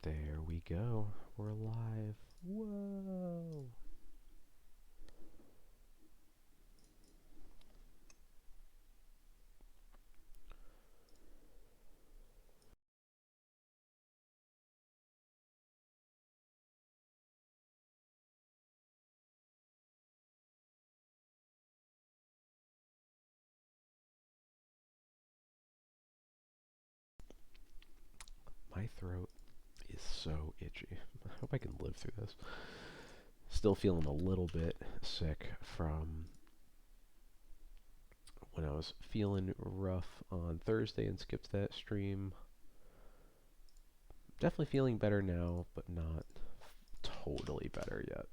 There we go. We're live. Whoa. My throat is so itchy. I hope I can live through this. Still feeling a little bit sick from when I was feeling rough on Thursday and skipped that stream. Definitely feeling better now, but not totally better yet.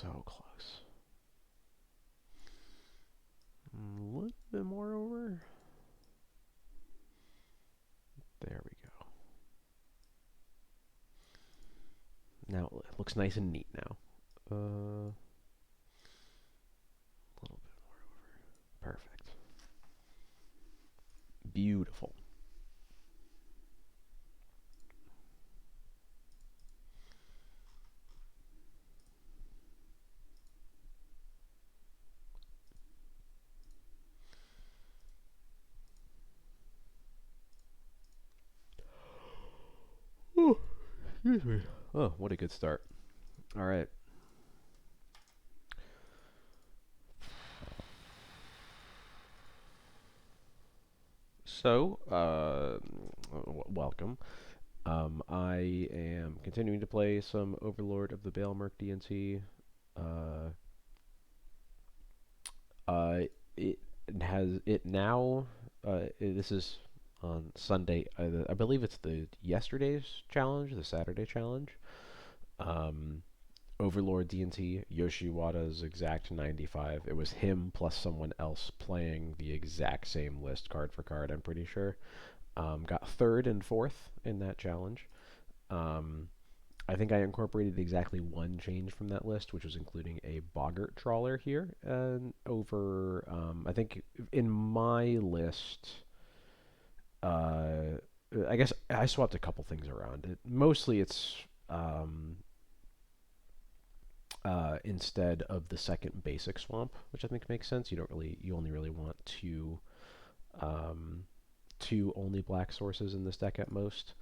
So close. A little bit more over. There we go. Now it looks nice and neat now. A little bit more over. Perfect. Beautiful. Oh, excuse me. Oh, what a good start. All right. So, welcome. I am continuing to play some Overlord of the Baelmerk D&T. Uh, uh, it has it now. This is on Sunday. I believe it's the yesterday's challenge, the Saturday challenge. Um, Overlord D&T, Yoshi Wada's exact 95. It was him plus someone else playing the exact same list card for card, I'm pretty sure. Got third and fourth in that challenge. Um, I think I incorporated exactly one change from that list, which was including a Boggart Trawler here. And over, I think in my list, uh, I guess I swapped a couple things around. Mostly it's instead of the second basic swamp, which I think makes sense. You only really want um, two only black sources in this deck at most.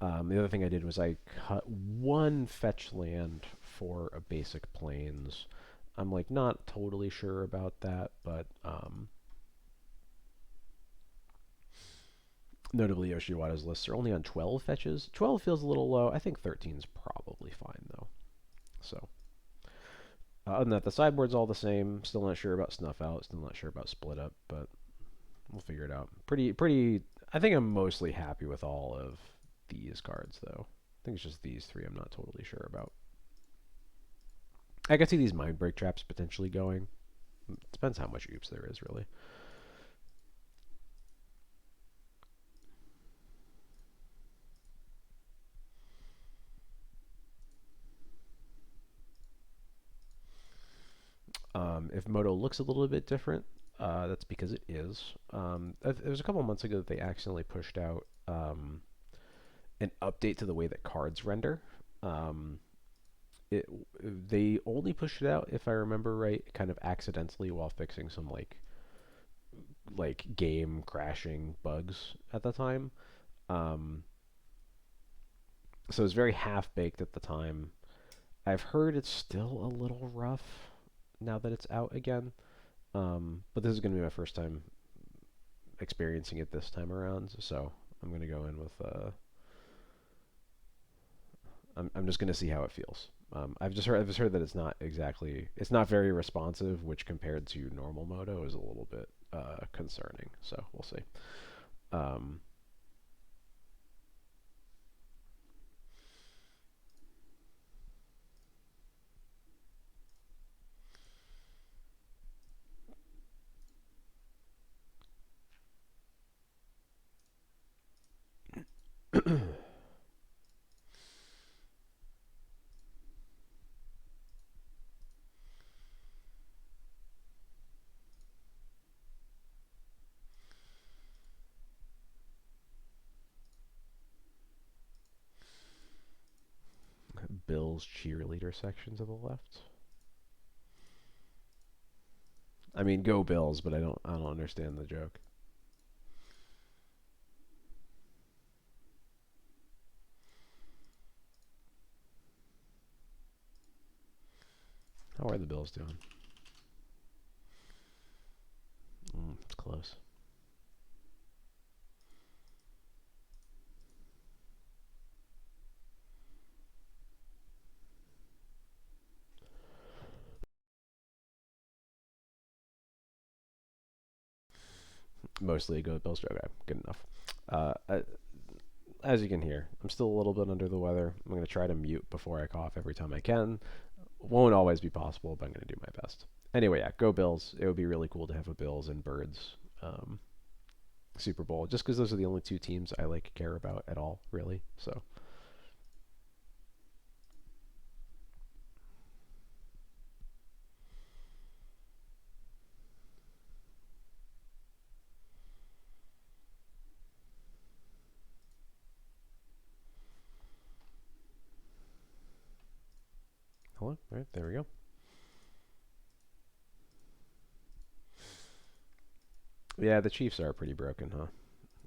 The other thing I did was I cut one fetch land for a basic plains. I'm like not totally sure about that, but notably Yoshiwada's lists are only on 12 fetches. 12 feels a little low. I think 13 is probably fine though. So other than that, the sideboard's all the same. Still not sure about Snuff Out. Still not sure about Split Up, but we'll figure it out. Pretty. I think I'm mostly happy with all of these cards, though. I think it's just these three I'm not totally sure about. I could see these Mind Break traps potentially going. Depends how much oops there is, really. If Moto looks a little bit different, that's because it is. It was a couple months ago that they accidentally pushed out an update to the way that cards render. Um, it they only pushed it out, if I remember right, kind of accidentally while fixing some like game crashing bugs at the time. Um, so it was very half baked at the time. I've heard it's still a little rough now that it's out again. But this is going to be my first time experiencing it this time around, so I'm going to go in with I'm just gonna see how it feels. I've just heard that it's not very responsive, which compared to normal Moto is a little bit concerning. So we'll see. Um, Bills cheerleader section to the left. I mean, go Bills, but I don't understand the joke. How are the Bills doing? It's close. Mostly a go Bills. Okay, good enough. As you can hear, I'm still a little bit under the weather. I'm going to try to mute before I cough every time I can. Won't always be possible, but I'm going to do my best. Anyway, yeah, go Bills. It would be really cool to have a Bills and Birds Super Bowl, just because those are the only two teams I care about at all, really. So, hello, all right, there we go. Yeah, the Chiefs are pretty broken, huh?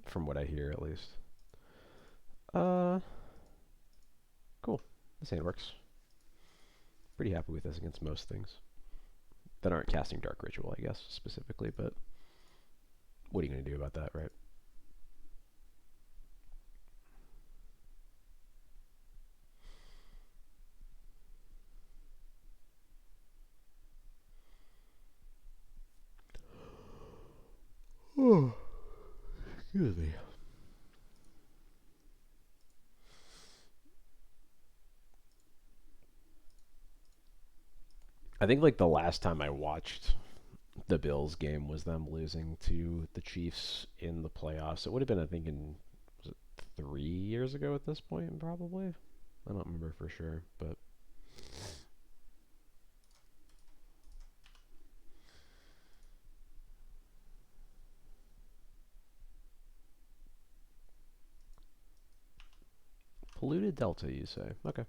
From what I hear, at least. Uh, cool. This hand works. Pretty happy with this against most things that aren't casting Dark Ritual, I guess, specifically, but what are you going to do about that, right? Oh, excuse me. I think the last time I watched the Bills game was them losing to the Chiefs in the playoffs. It would have been, I think, was it 3 years ago at this point, probably. I don't remember for sure, but polluted delta, you say? Okay,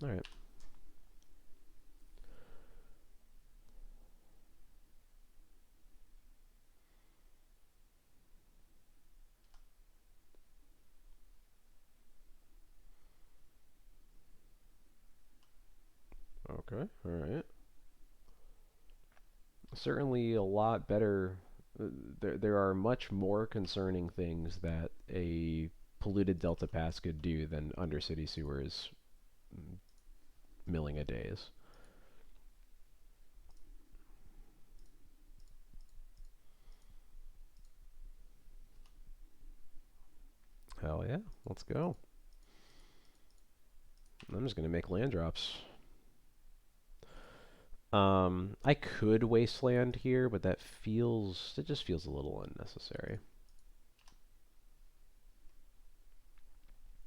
all right. Okay, all right. Certainly a lot better. There are much more concerning things that a polluted delta pass could do than undercity sewers milling a days. Hell yeah, let's go. I'm just gonna make land drops. I could wasteland here, but it just feels a little unnecessary.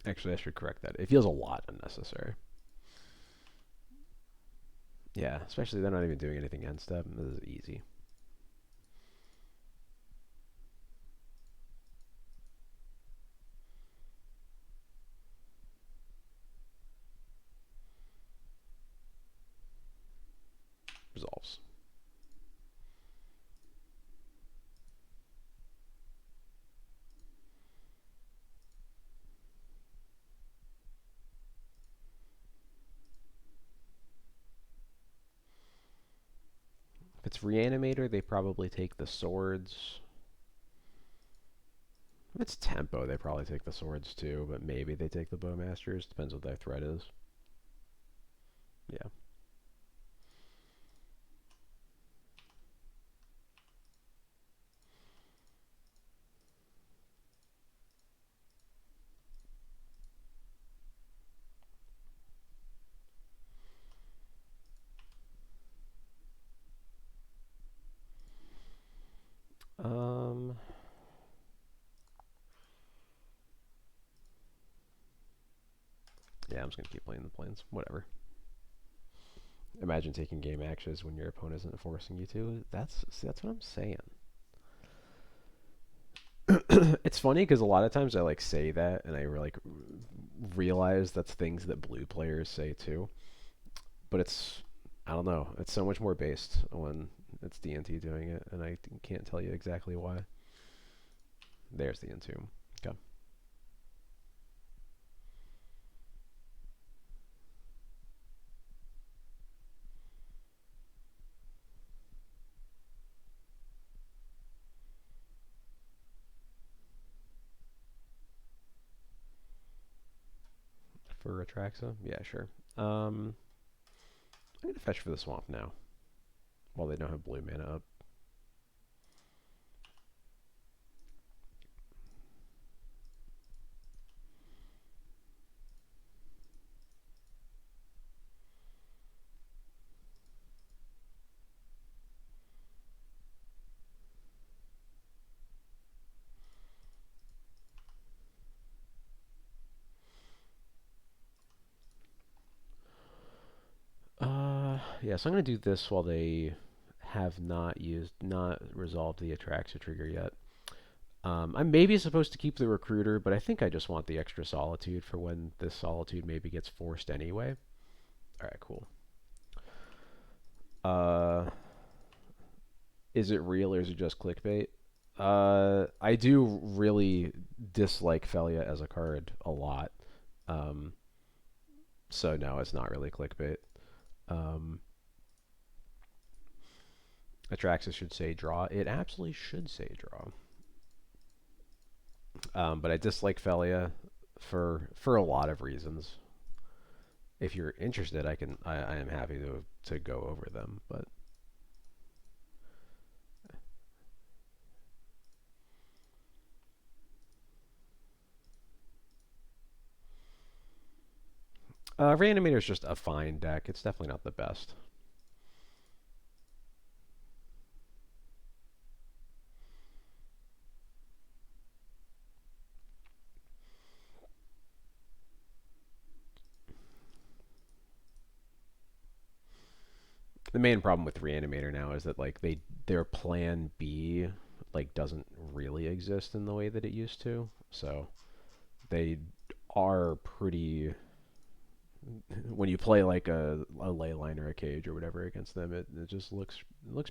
Actually, I should correct that. It feels a lot unnecessary. Yeah, especially they're not even doing anything end step. This is easy. Resolves. If it's Reanimator, they probably take the swords. If it's Tempo, they probably take the swords too, but maybe they take the Bowmasters. Depends what their threat is. Yeah. Um, yeah, I'm just gonna keep playing the planes. Whatever. Imagine taking game actions when your opponent isn't forcing you to. That's what I'm saying. It's funny because a lot of times I like say that, and I like realize that's things that blue players say too. But it's, I don't know. It's so much more based when it's D&T doing it, and I can't tell you exactly why. There's the Entomb. Okay. For Atraxa? Yeah, sure. I'm gonna fetch for the swamp now, while they don't have blue mana up. Yeah, so I'm gonna do this while they have not resolved the Atraxa trigger yet. I'm maybe supposed to keep the recruiter, but I think I just want the extra solitude for when this solitude maybe gets forced anyway. Alright, cool. Uh, is it real or is it just clickbait? I do really dislike Felia as a card a lot. Um, so no, it's not really clickbait. Um, Atraxa should say draw. It absolutely should say draw. But I dislike Felia for a lot of reasons. If you're interested, I am happy to go over them. But Reanimator is just a fine deck. It's definitely not the best. The main problem with Reanimator now is that like their plan B like doesn't really exist in the way that it used to. So they are pretty when you play like a ley line or a cage or whatever against them, it just looks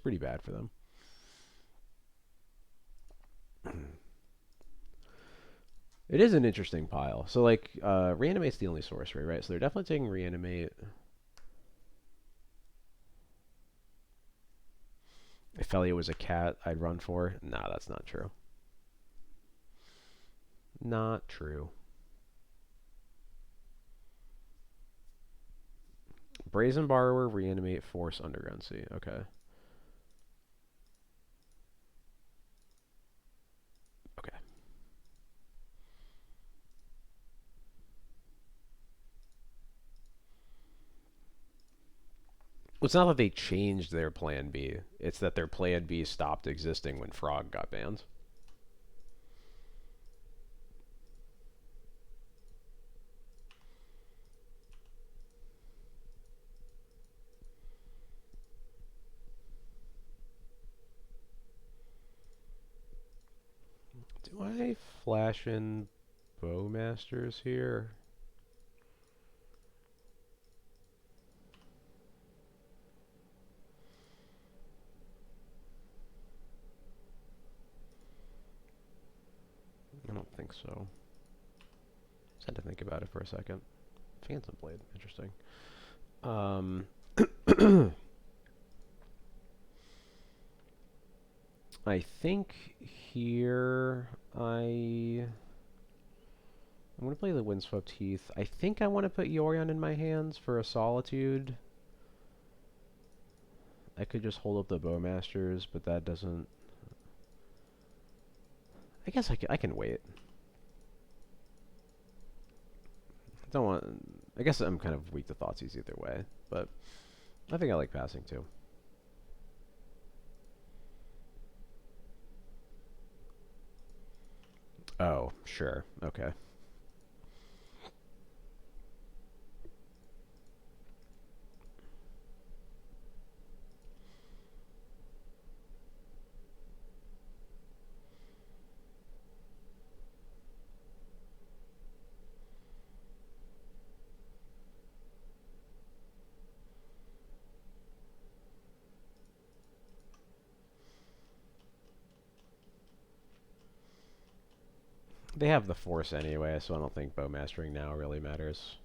pretty bad for them. It is an interesting pile. So like reanimate's the only sorcery, right? So they're definitely taking reanimate. If Felia was a cat, I'd run for. Nah, that's not true. Not true. Brazen Borrower, reanimate, force, underground sea. Okay. Okay. Well, it's not that they changed their plan B. It's that their plan B stopped existing when Frog got banned. Do I flash in Bowmasters here? I don't think so. Just had to think about it for a second. Phantom Blade, interesting. Um, I think here I'm gonna play the Windswept Heath. I think I want to put Yorion in my hands for a Solitude. I could just hold up the Bowmasters, but that doesn't. I guess I can wait. I don't want. I guess I'm kind of weak to Thoughtseize either way, but I think I like passing too. Oh, sure. Okay. They have the Force anyway, so I don't think Bowmastering now really matters.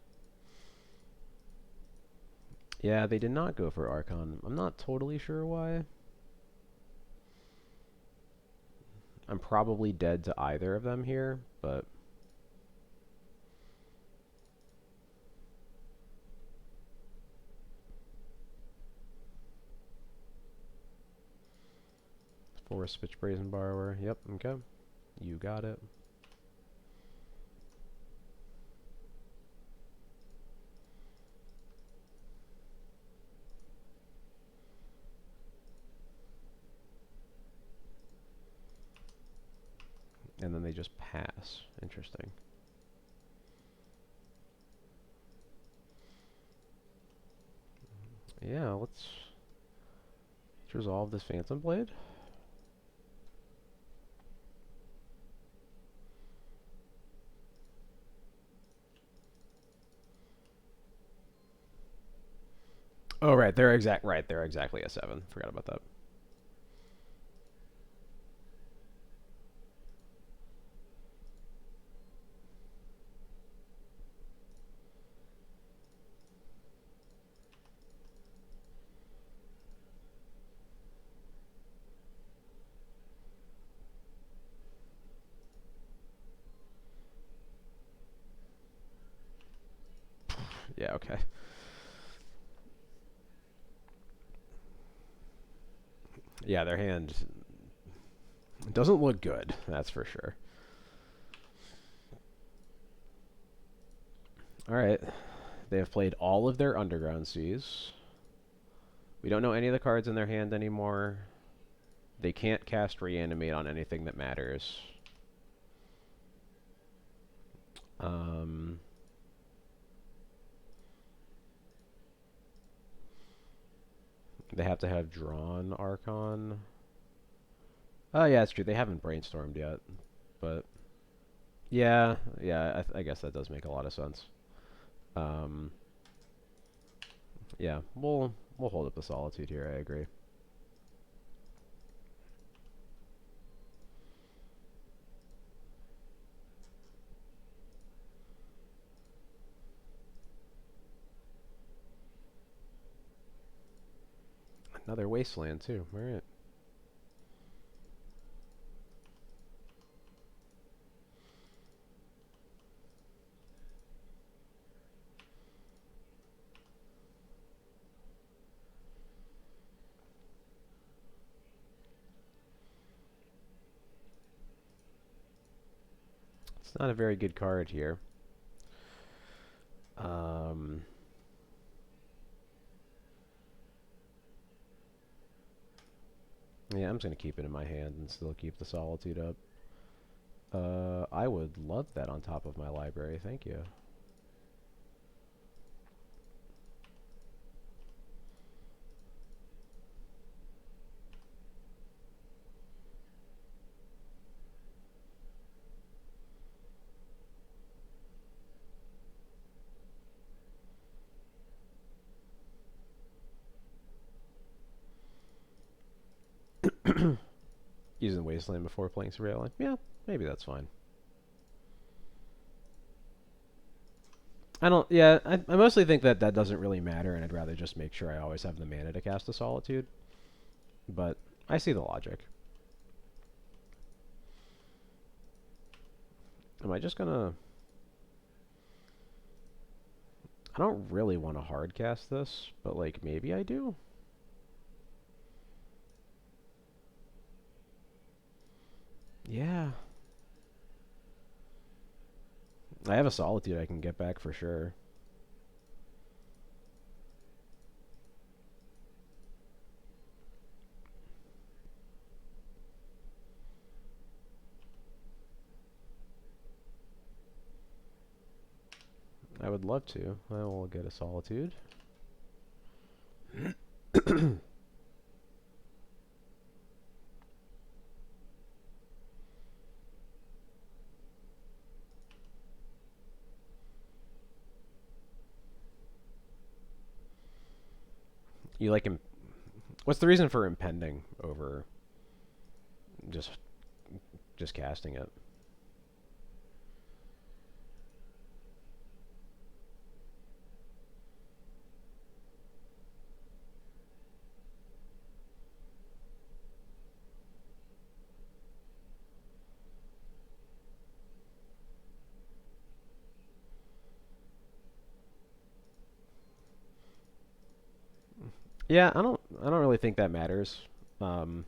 Yeah, they did not go for Archon. I'm not totally sure why. I'm probably dead to either of them here, but... Force, Pitch Brazen Borrower. Yep, okay. You got it. And then they just pass. Interesting. Yeah, let's resolve this Phantom Blade. Oh, right, they're exactly a 7. Forgot about that. Yeah, okay. Yeah, their hand doesn't look good, that's for sure. Alright. They have played all of their Underground Seas. We don't know any of the cards in their hand anymore. They can't cast Reanimate on anything that matters. They have to have drawn Archon. Oh, yeah, it's true. They haven't brainstormed yet. But, yeah, I guess that does make a lot of sense. Yeah, we'll hold up the Solitude here, I agree. Another Wasteland, too. Alright. It's not a very good card here. Yeah, I'm just going to keep it in my hand and still keep the Solitude up. I would love that on top of my library. Thank you. Using Wasteland before playing Surveillance. Yeah, maybe that's fine. I mostly think that that doesn't really matter, and I'd rather just make sure I always have the mana to cast a Solitude. But I see the logic. Am I just gonna... I don't really want to hard cast this, but like maybe I do? Yeah. I have a Solitude I can get back for sure. I would love to. I will get a Solitude. You like him? What's the reason for impending over just casting it? Yeah, I don't really think that matters. Um,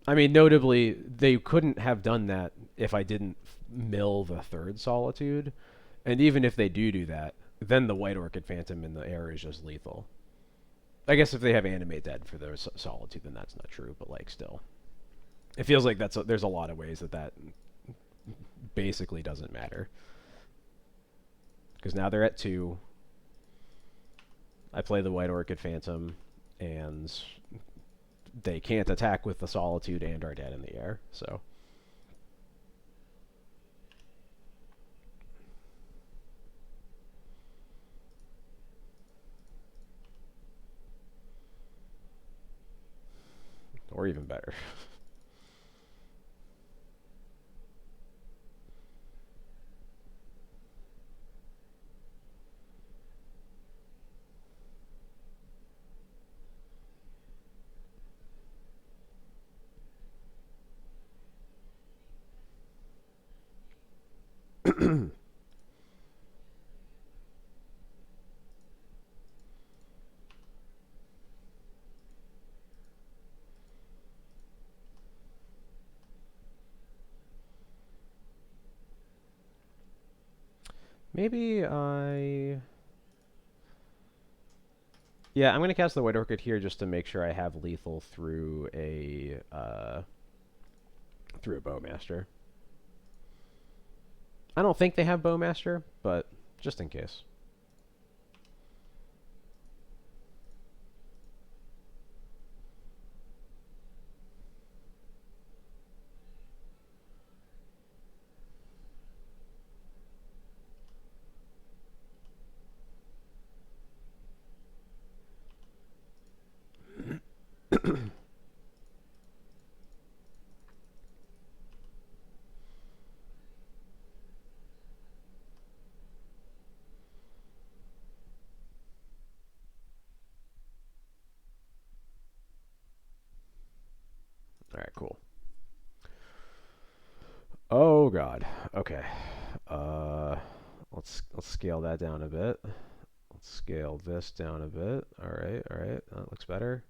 I mean, notably, they couldn't have done that if I didn't mill the third Solitude. And even if they do that, then the White Orchid Phantom in the air is just lethal. I guess if they have Animate Dead for their Solitude, then that's not true. But like, still, it feels like there's a lot of ways that basically doesn't matter. Because now they're at 2. I play the White Orchid Phantom, and they can't attack with the Solitude and are dead in the air. So, or even better. Maybe I. Yeah, I'm gonna cast the White Orchid here just to make sure I have lethal through a Bowmaster. I don't think they have Bowmaster, but just in case. All right, cool. Oh god. Okay. Uh, let's scale that down a bit. Let's scale this down a bit. All right, all right. That looks better.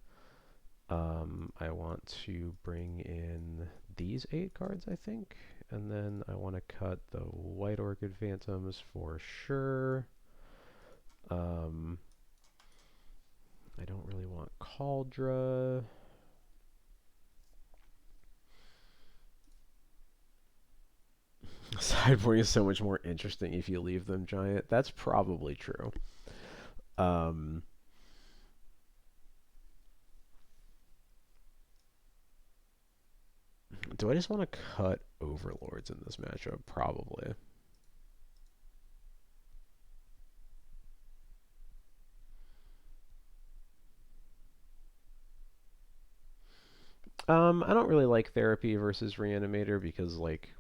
I want to bring in these 8 cards, I think, and then I want to cut the White Orchid Phantoms for sure. Um, I don't really want Cauldra. Sideboarding is so much more interesting if you leave them giant. That's probably true. Um, do I just want to cut Overlords in this matchup? Probably. I don't really like Therapy versus Reanimator because, like,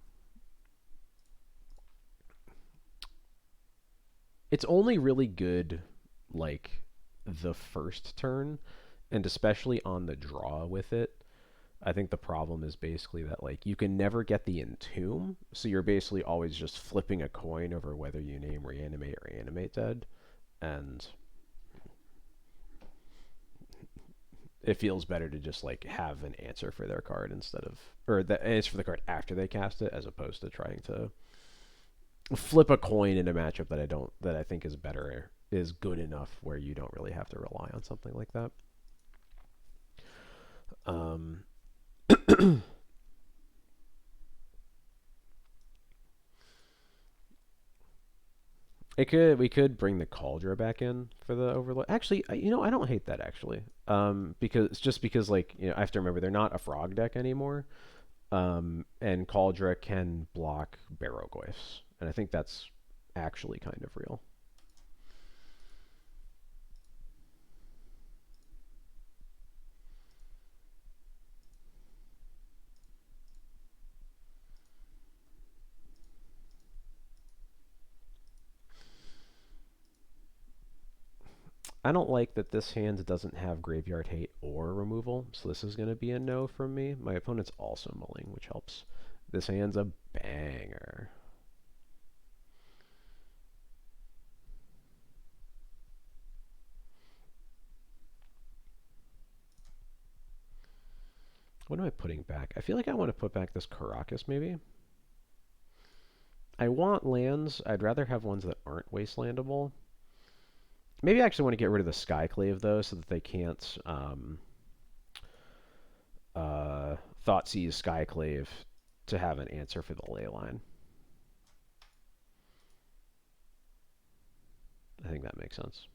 it's only really good, like, the first turn, and especially on the draw with it. I think the problem is basically that, like, you can never get the Entomb, so you're basically always just flipping a coin over whether you name Reanimate or Animate Dead, and it feels better to just, like, have an answer for their card instead of, or the answer for the card after they cast it, as opposed to trying to flip a coin in a matchup that I think is better, is good enough where you don't really have to rely on something like that. Um, we could bring the Cauldra back in for the Overlord. Actually, I don't hate that actually. Because like I have to remember they're not a frog deck anymore. And Cauldra can block Barrowglyphs, and I think that's actually kind of real. I don't like that this hand doesn't have Graveyard Hate or removal, so this is going to be a no from me. My opponent's also mulling, which helps. This hand's a banger. What am I putting back? I feel like I want to put back this Caracas, maybe. I want lands. I'd rather have ones that aren't wastelandable. Maybe I actually want to get rid of the Skyclave, though, so that they can't Thoughtseize Skyclave to have an answer for the Leyline. I think that makes sense.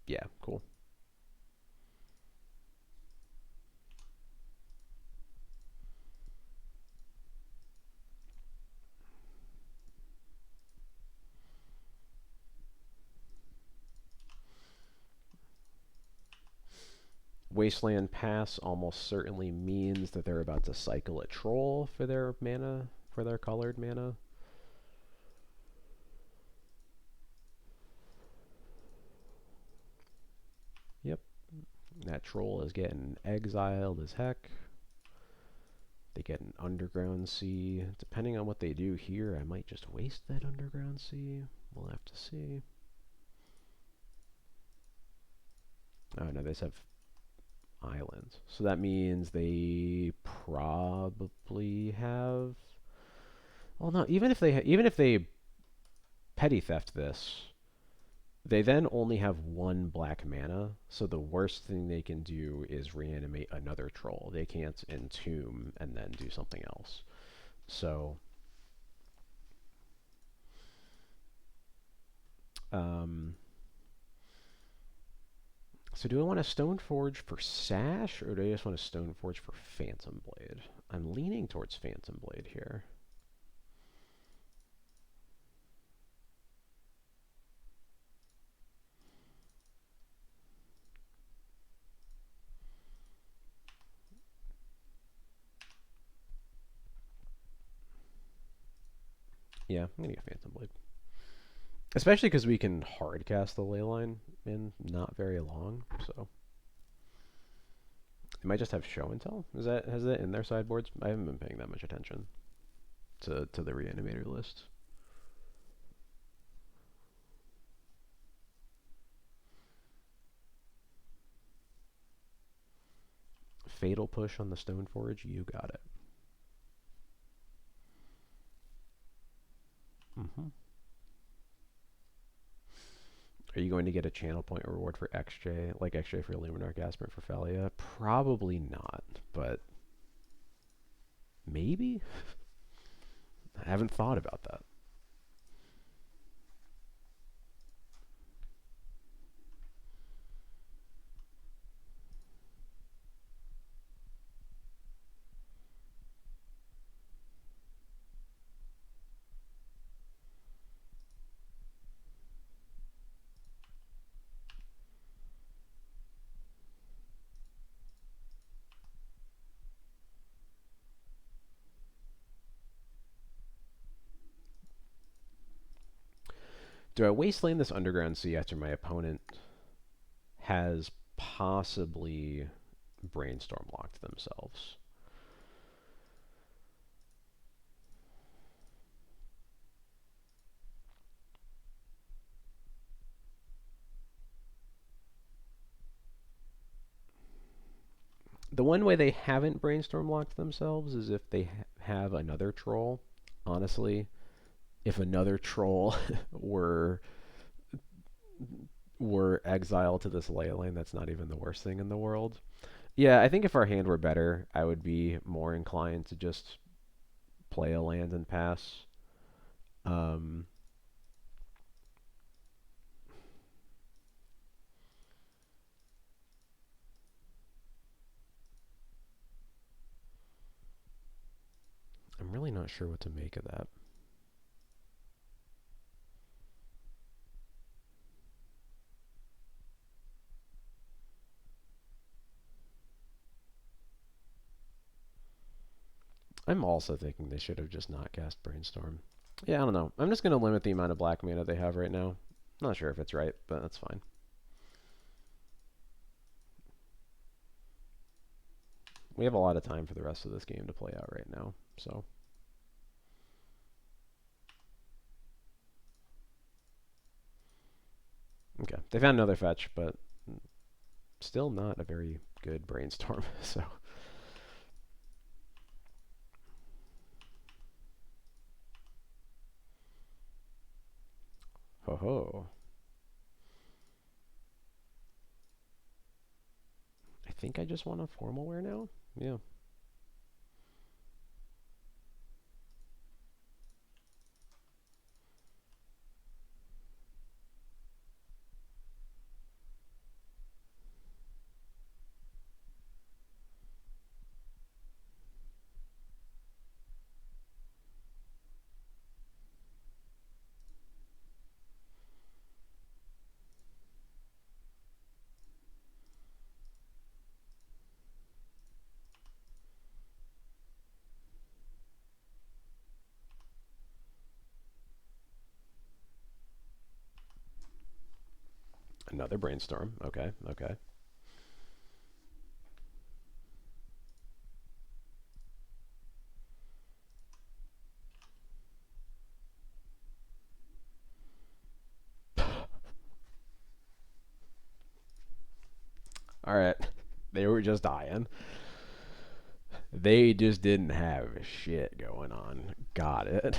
Yeah, cool. Wasteland Pass almost certainly means that they're about to cycle a troll for their mana, for their colored mana. Yep. That troll is getting exiled as heck. They get an Underground Sea. Depending on what they do here, I might just waste that Underground Sea. We'll have to see. Oh no, they just have islands. So that means they probably have. Well, no. Even if they petty theft this, they then only have one black mana. So the worst thing they can do is reanimate another troll. They can't entomb and then do something else. So, so do I want a Stoneforge for Sash, or do I just want a Stoneforge for Phantom Blade? I'm leaning towards Phantom Blade here. Yeah, I'm going to get Phantom Blade. Especially because we can hardcast the Leyline in not very long, so. They might just have Show and Tell. Has that in their sideboards? I haven't been paying that much attention to the Reanimator list. Fatal Push on the Stoneforge, you got it. Are you going to get a channel point reward for XJ, like XJ for Luminar Gaspard for Phalia? Probably not, but maybe? I haven't thought about that. Do I wasteland this Underground Sea after my opponent has possibly Brainstorm locked themselves? The one way they haven't Brainstorm locked themselves is if they have another troll. Honestly, if another troll were exiled to this Leyline, that's not even the worst thing in the world. Yeah, I think if our hand were better, I would be more inclined to just play a land and pass. Um, I'm really not sure what to make of that. I'm also thinking they should have just not cast Brainstorm. Yeah, I don't know. I'm just going to limit the amount of black mana they have right now. Not sure if it's right, but that's fine. We have a lot of time for the rest of this game to play out right now, so. Okay, they found another fetch, but still not a very good brainstorm. So, ho ho. I think I just want a formal wear now. Yeah. Another brainstorm. Okay, okay. All right. They were just dying. They just didn't have shit going on. Got it.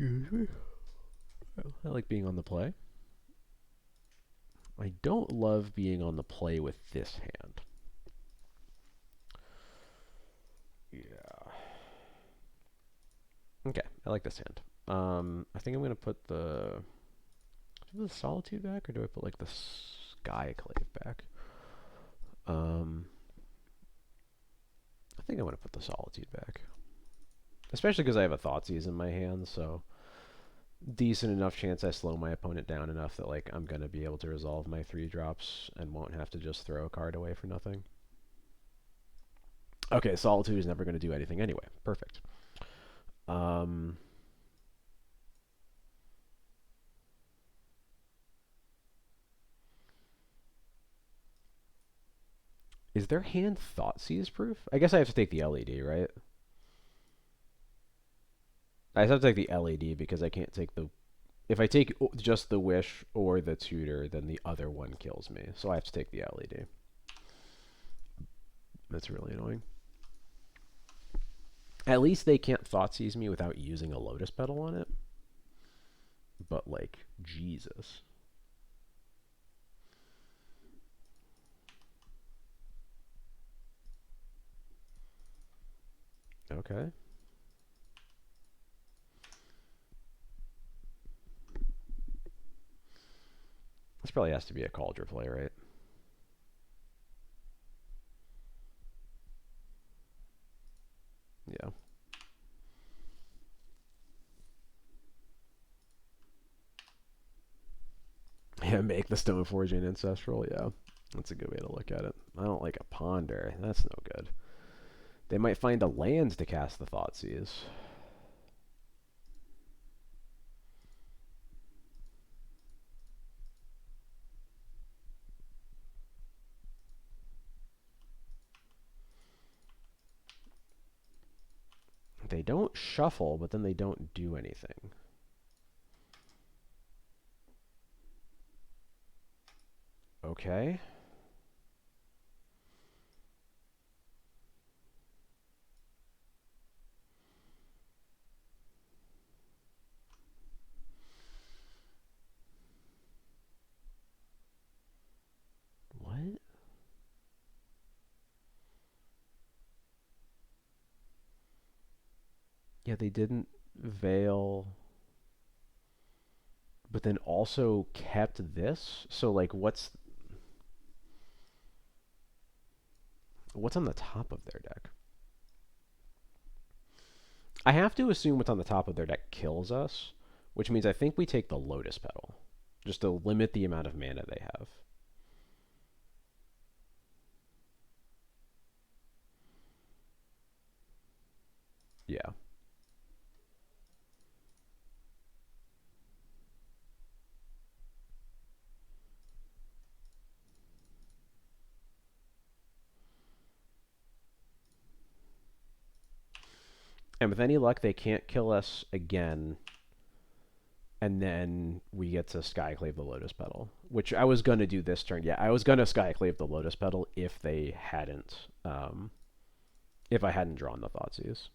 Excuse me. I like being on the play. I don't love being on the play with this hand. Yeah. Okay, I like this hand. I think I'm gonna put the Solitude back, or do I put like the Skyclave back? I think I'm gonna put the Solitude back, especially because I have a Thoughtseize in my hand, so decent enough chance I slow my opponent down enough that like I'm gonna be able to resolve my 3 drops and won't have to just throw a card away for nothing. Okay, Solitude is never gonna do anything anyway. Perfect. Is their hand Thoughtseize proof? I guess I have to take the LED, right? I have to take the LED because I can't take the... If I take just the Wish or the Tutor, then the other one kills me. So I have to take the LED. That's really annoying. At least they can't Thoughtseize me without using a Lotus Petal on it. But, like, Jesus. Okay. This probably has to be a Cauldron play, right? Yeah. Yeah, make the Stoneforging Ancestral, yeah. That's a good way to look at it. I don't like a Ponder. That's no good. They might find a land to cast the Thoughtseize. They don't shuffle, but then they don't do anything. Okay. What? Yeah, they didn't veil, but then also kept this? So, like, what's on the top of their deck? I have to assume what's on the top of their deck kills us, which means I think we take the Lotus Petal, just to limit the amount of mana they have. Yeah. And with any luck, they can't kill us again, and then we get to Skyclave the Lotus Petal, which I was going to do this turn. Yeah, I was going to Skyclave the Lotus Petal if I hadn't drawn the Thoughtseize.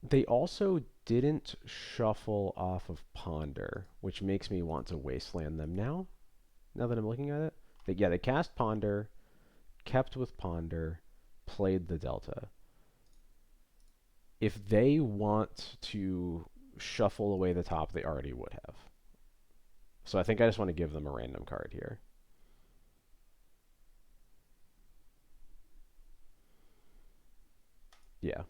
They also didn't shuffle off of Ponder, which makes me want to Wasteland them now. Now that I'm looking at it, they cast Ponder, kept with Ponder, played the Delta. If they want to shuffle away the top, they already would have. So I think I just want to give them a random card here. Yeah.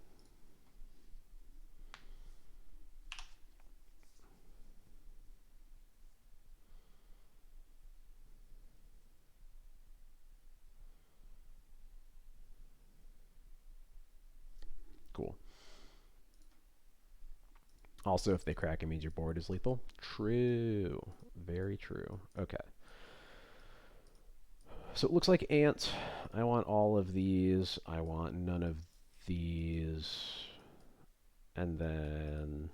Cool. Also, if they crack, it means your board is lethal. True. Very true. Okay. So it looks like Ant. I want all of these. I want none of these. And then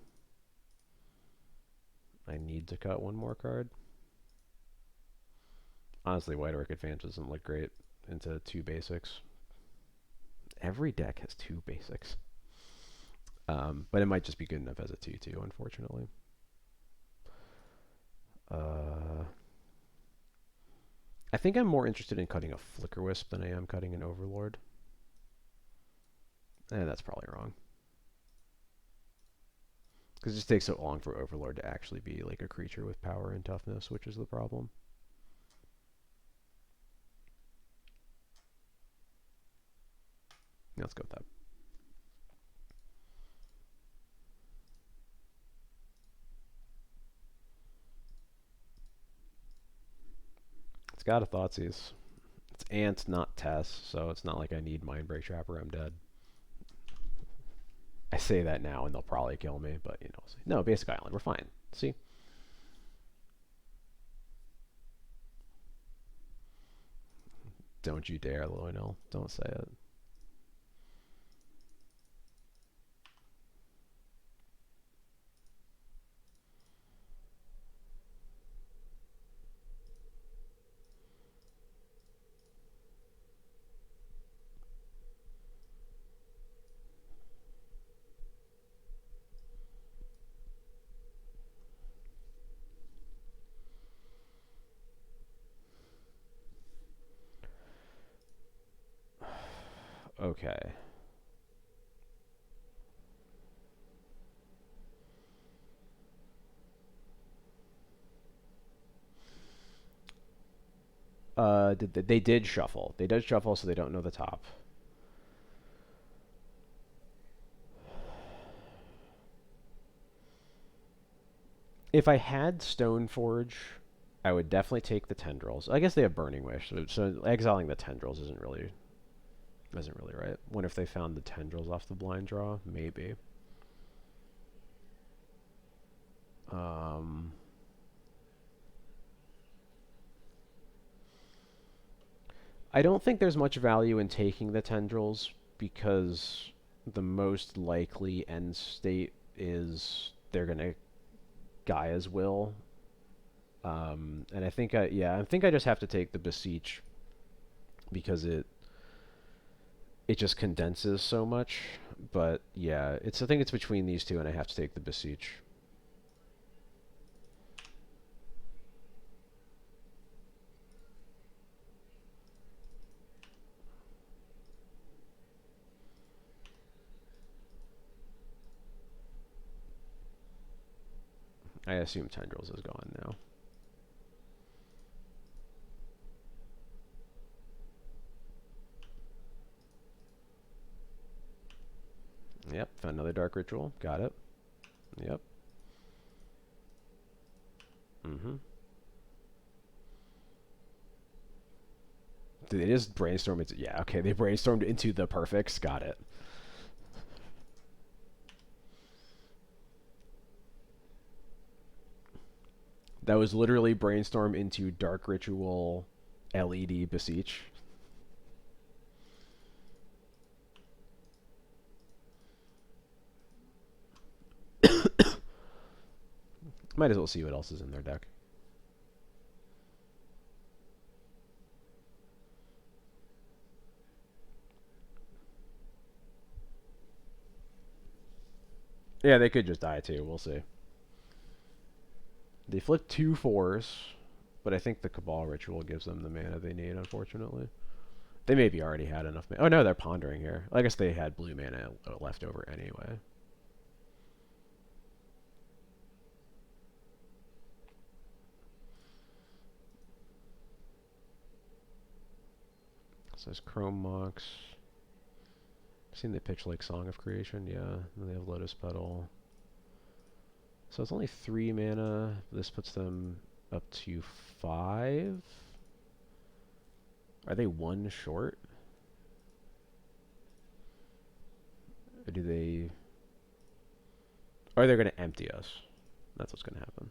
I need to cut one more card. Honestly, White Orc Advance doesn't look great into 2 basics. Every deck has 2 basics. But it might just be good enough as a 2/2, unfortunately. I think I'm more interested in cutting a Flicker Wisp than I am cutting an Overlord. That's probably wrong. Because it just takes so long for Overlord to actually be like a creature with power and toughness, which is the problem. Let's go with that. It's got a Thoughtseize. It's Ant, not Tess, so it's not like I need Mindbreak Trap or I'm dead. I say that now and they'll probably kill me, but you know. No, Basic Island, we're fine. See? Don't you dare, Lionel. Don't say it. Okay. They did shuffle. They did shuffle, so they don't know the top. If I had Stoneforge, I would definitely take the Tendrils. I guess they have Burning Wish, so exiling the Tendrils isn't really right. Wonder if they found the Tendrils off the blind draw? Maybe. I don't think there's much value in taking the Tendrils because the most likely end state is they're going to Gaia's Will And I think I just have to take the Beseech because it just condenses so much. But yeah, I think it's between these two, and I have to take the Beseech. I assume Tendrils is gone now. Yep, found another Dark Ritual. Got it. Yep. Mm-hmm. Did they just brainstorm it? Yeah, okay, they brainstormed into the perfects. Got it. That was literally brainstorm into Dark Ritual LED Beseech. Might as well see what else is in their deck. Yeah, they could just die too. We'll see. They flip 2 4s, but I think the Cabal Ritual gives them the mana they need, unfortunately. They maybe already had enough mana. Oh no, they're pondering here. I guess they had blue mana left over anyway. Says Chrome Mox. Seen they pitch like Song of Creation, yeah. And they have Lotus Petal. So it's only 3 mana. This puts them up to 5. Are they 1 short? Or do they... Or they're going to empty us. That's what's going to happen.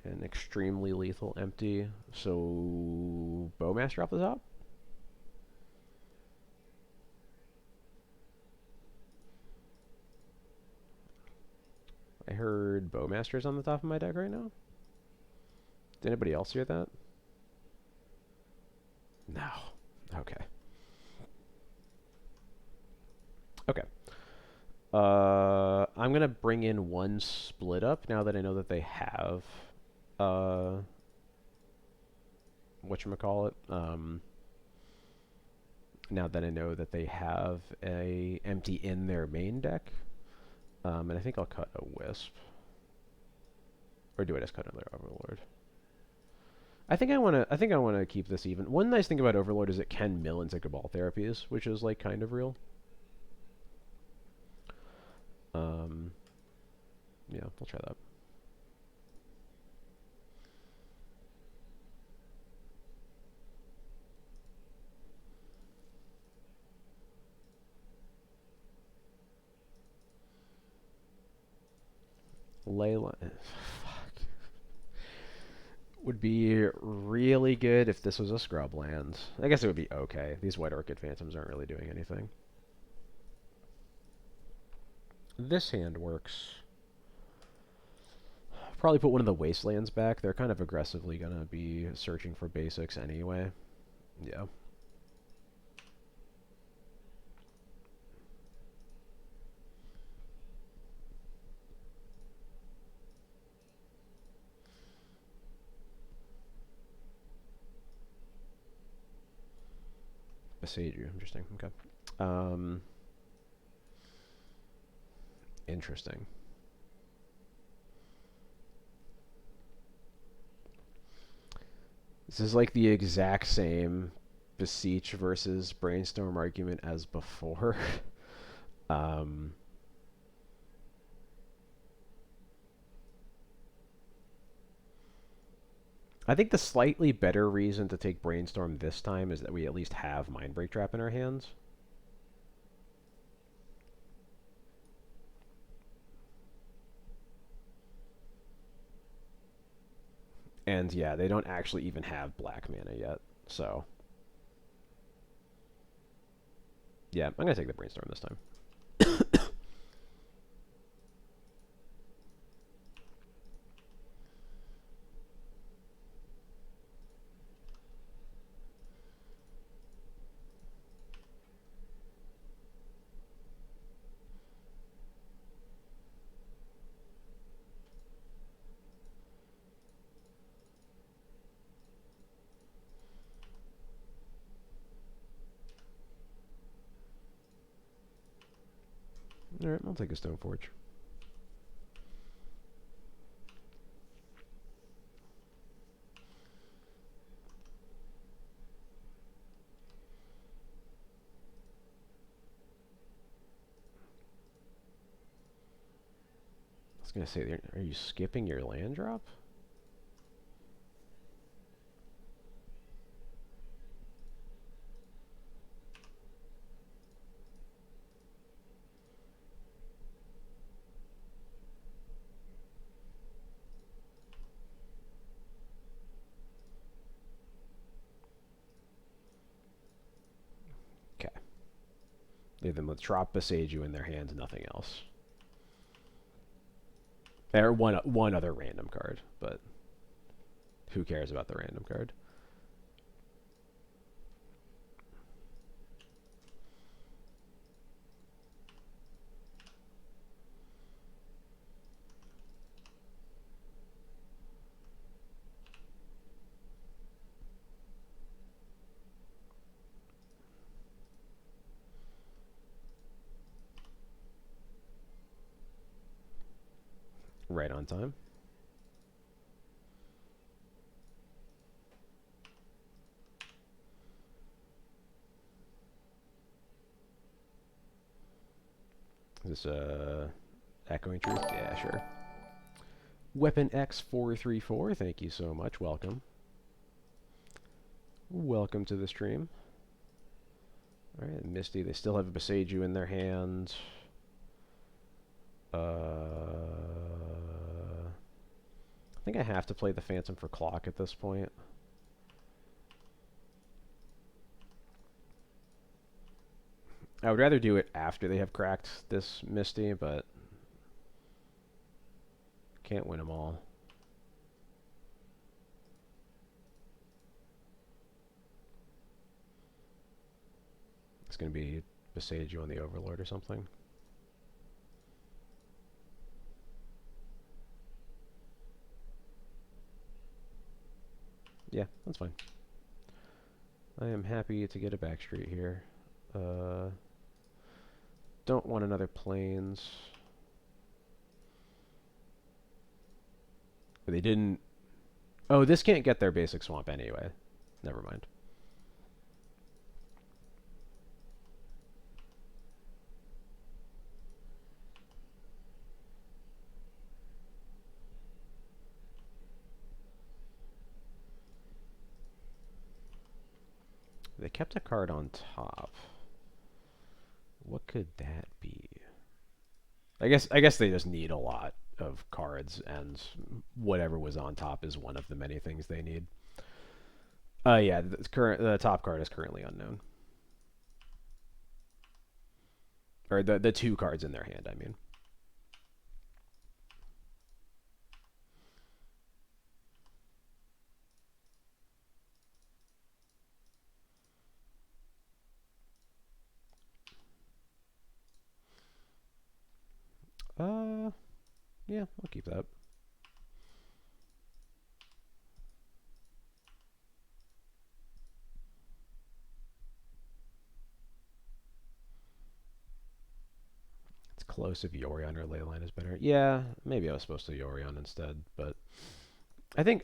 An extremely lethal empty. So... Bowmaster off the top? I heard Bowmaster's on the top of my deck right now. Did anybody else hear that? No. Okay. Okay. I'm gonna bring in 1 split up now that I know that they have whatchamacallit. Now that I know that they have a empty in their main deck. And I think I'll cut a Wisp. Or do I just cut another Overlord? I think I wanna keep this even. One nice thing about Overlord is it can mill into Cabal therapies, which is like kind of real. Yeah, we'll try that. Layla. Fuck. Would be really good if this was a scrub land. I guess it would be okay. These White Orchid Phantoms aren't really doing anything. This hand works. Probably put one of the Wastelands back. They're kind of aggressively going to be searching for basics anyway. Yeah. Besage, interesting. Okay. Interesting. This is like the exact same Beseech versus Brainstorm argument as before. I think the slightly better reason to take Brainstorm this time is that we at least have Mindbreak Trap in our hands. And yeah, they don't actually even have black mana yet, so... Yeah, I'm going to take the Brainstorm this time. Alright, I'll take a Stoneforge. I was gonna say, are you skipping your land drop? Okay. Leave them with drop Boseiju in their hands, nothing else. Or one other random card, but who cares about the random card? Right on time. Is this Echoing Truth? Yeah, sure. Weapon X434, thank you so much. Welcome. Welcome to the stream. Alright, Misty, they still have a Boseiju in their hand. I think I have to play the Phantom for Clock at this point. I would rather do it after they have cracked this Misty, but can't win them all. It's going to be Boseiju on the Overlord or something. Yeah, that's fine. I am happy to get a backstreet here. Don't want another Plains. But they didn't... Oh, this can't get their basic swamp anyway. Never mind. They kept a card on top. What could that be? I guess they just need a lot of cards, and whatever was on top is one of the many things they need. Yeah, the top card is currently unknown. Or the two cards in their hand, I mean. Yeah, I'll keep that. It's close if Yorion or Leyline is better. Yeah, maybe I was supposed to Yorion instead, but I think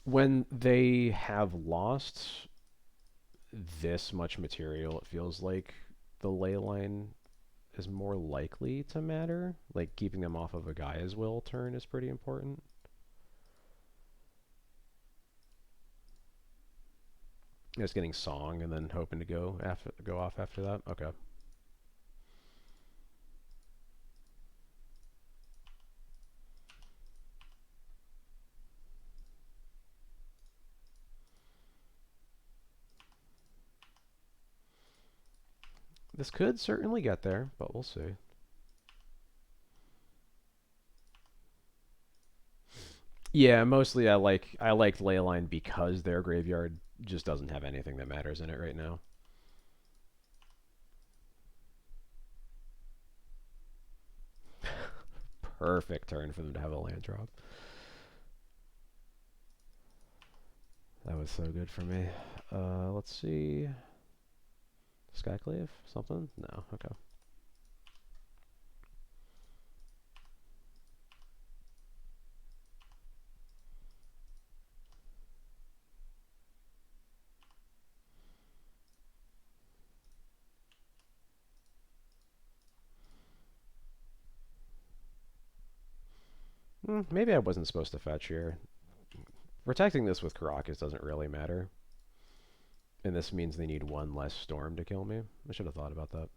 when they have lost this much material, it feels like the Leyline is more likely to matter. Like, keeping them off of a Gaia's Will turn is pretty important. Just getting Song and then hoping to go off after that. Okay. This could certainly get there, but we'll see. Yeah, mostly I liked Leyline because their graveyard just doesn't have anything that matters in it right now. Perfect turn for them to have a land drop. That was so good for me. Let's see. Skyclave? Something? No. Okay. Maybe I wasn't supposed to fetch here. Protecting this with Karakas doesn't really matter. And this means they need one less storm to kill me. I should have thought about that.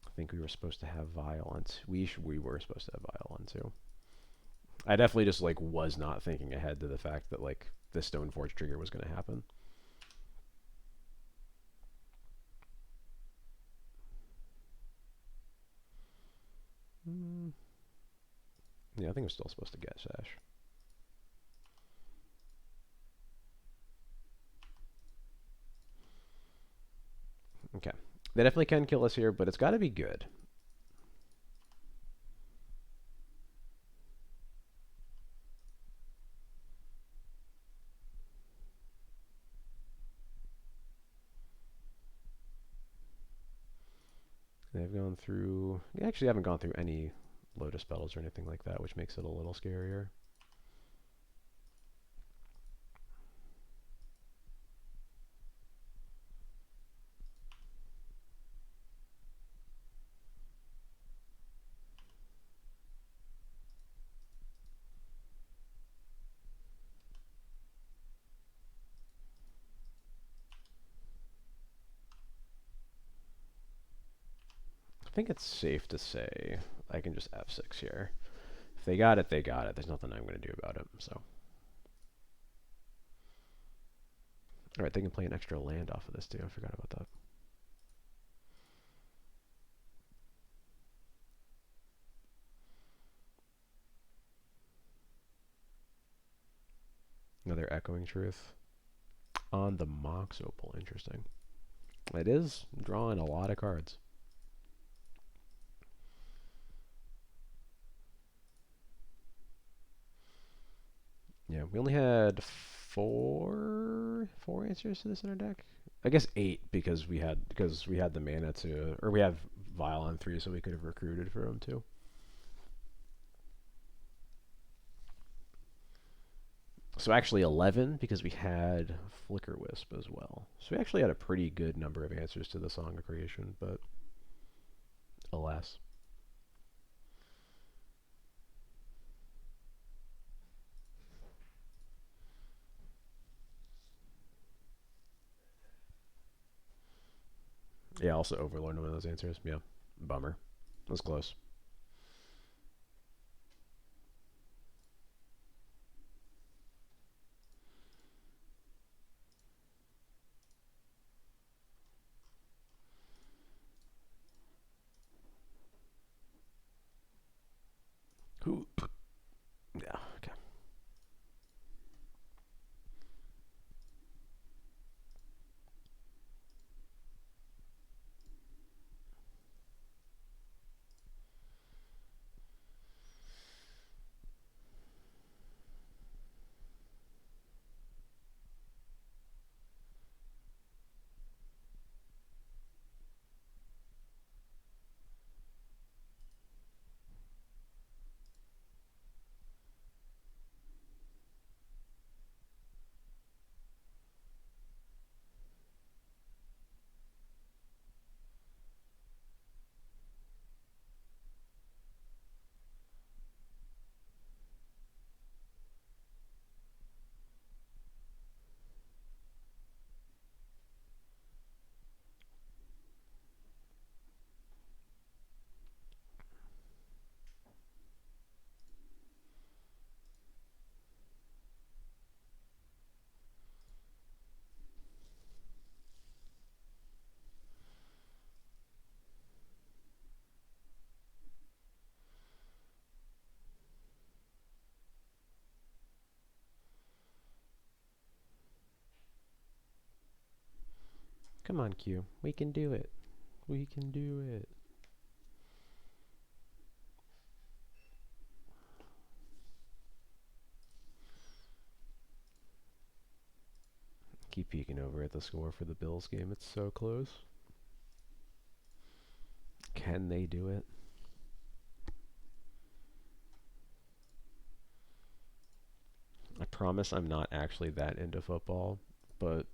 I think we were supposed to have Vile on two. We were supposed to have Vile on two. I definitely just like was not thinking ahead to the fact that like the Stoneforge trigger was going to happen. Yeah, I think I'm still supposed to get Sash. Okay. They definitely can kill us here, but it's got to be good. They've gone through... They actually haven't gone through any Lotus Petals or anything like that, which makes it a little scarier. I think it's safe to say I can just F6 here. If they got it, they got it. There's nothing I'm going to do about it, so... Alright, they can play an extra land off of this too. I forgot about that. Another Echoing Truth. On the Mox Opal. Interesting. It is drawing a lot of cards. Yeah, we only had four answers to this in our deck. I guess 8 because we had the mana to, or we have Vile on 3, so we could have recruited for him too. So actually 11 because we had Flicker Wisp as well. So we actually had a pretty good number of answers to the Song of Creation, but alas. Yeah, also Overlord one of those answers. Yeah, bummer. That was close. Who? Yeah, okay. Come on, Q. We can do it. We can do it. Keep peeking over at the score for the Bills game. It's so close. Can they do it? I promise I'm not actually that into football, but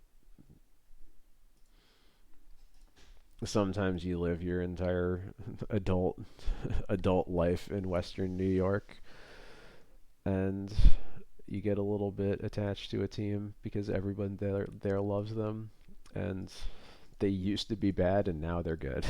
sometimes you live your entire adult adult life in Western New York, and you get a little bit attached to a team because everyone there loves them, and they used to be bad and now they're good.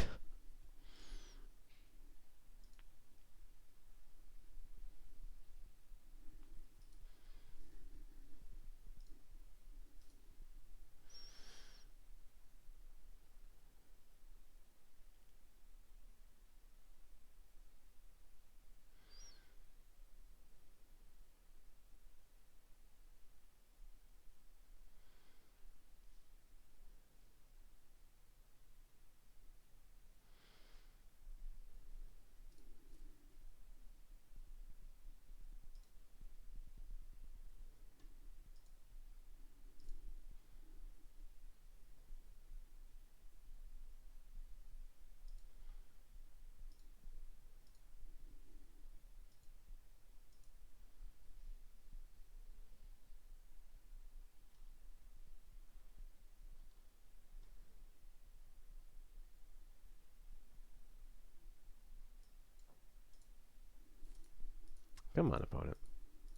Come on, opponent.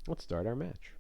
Let's start our match.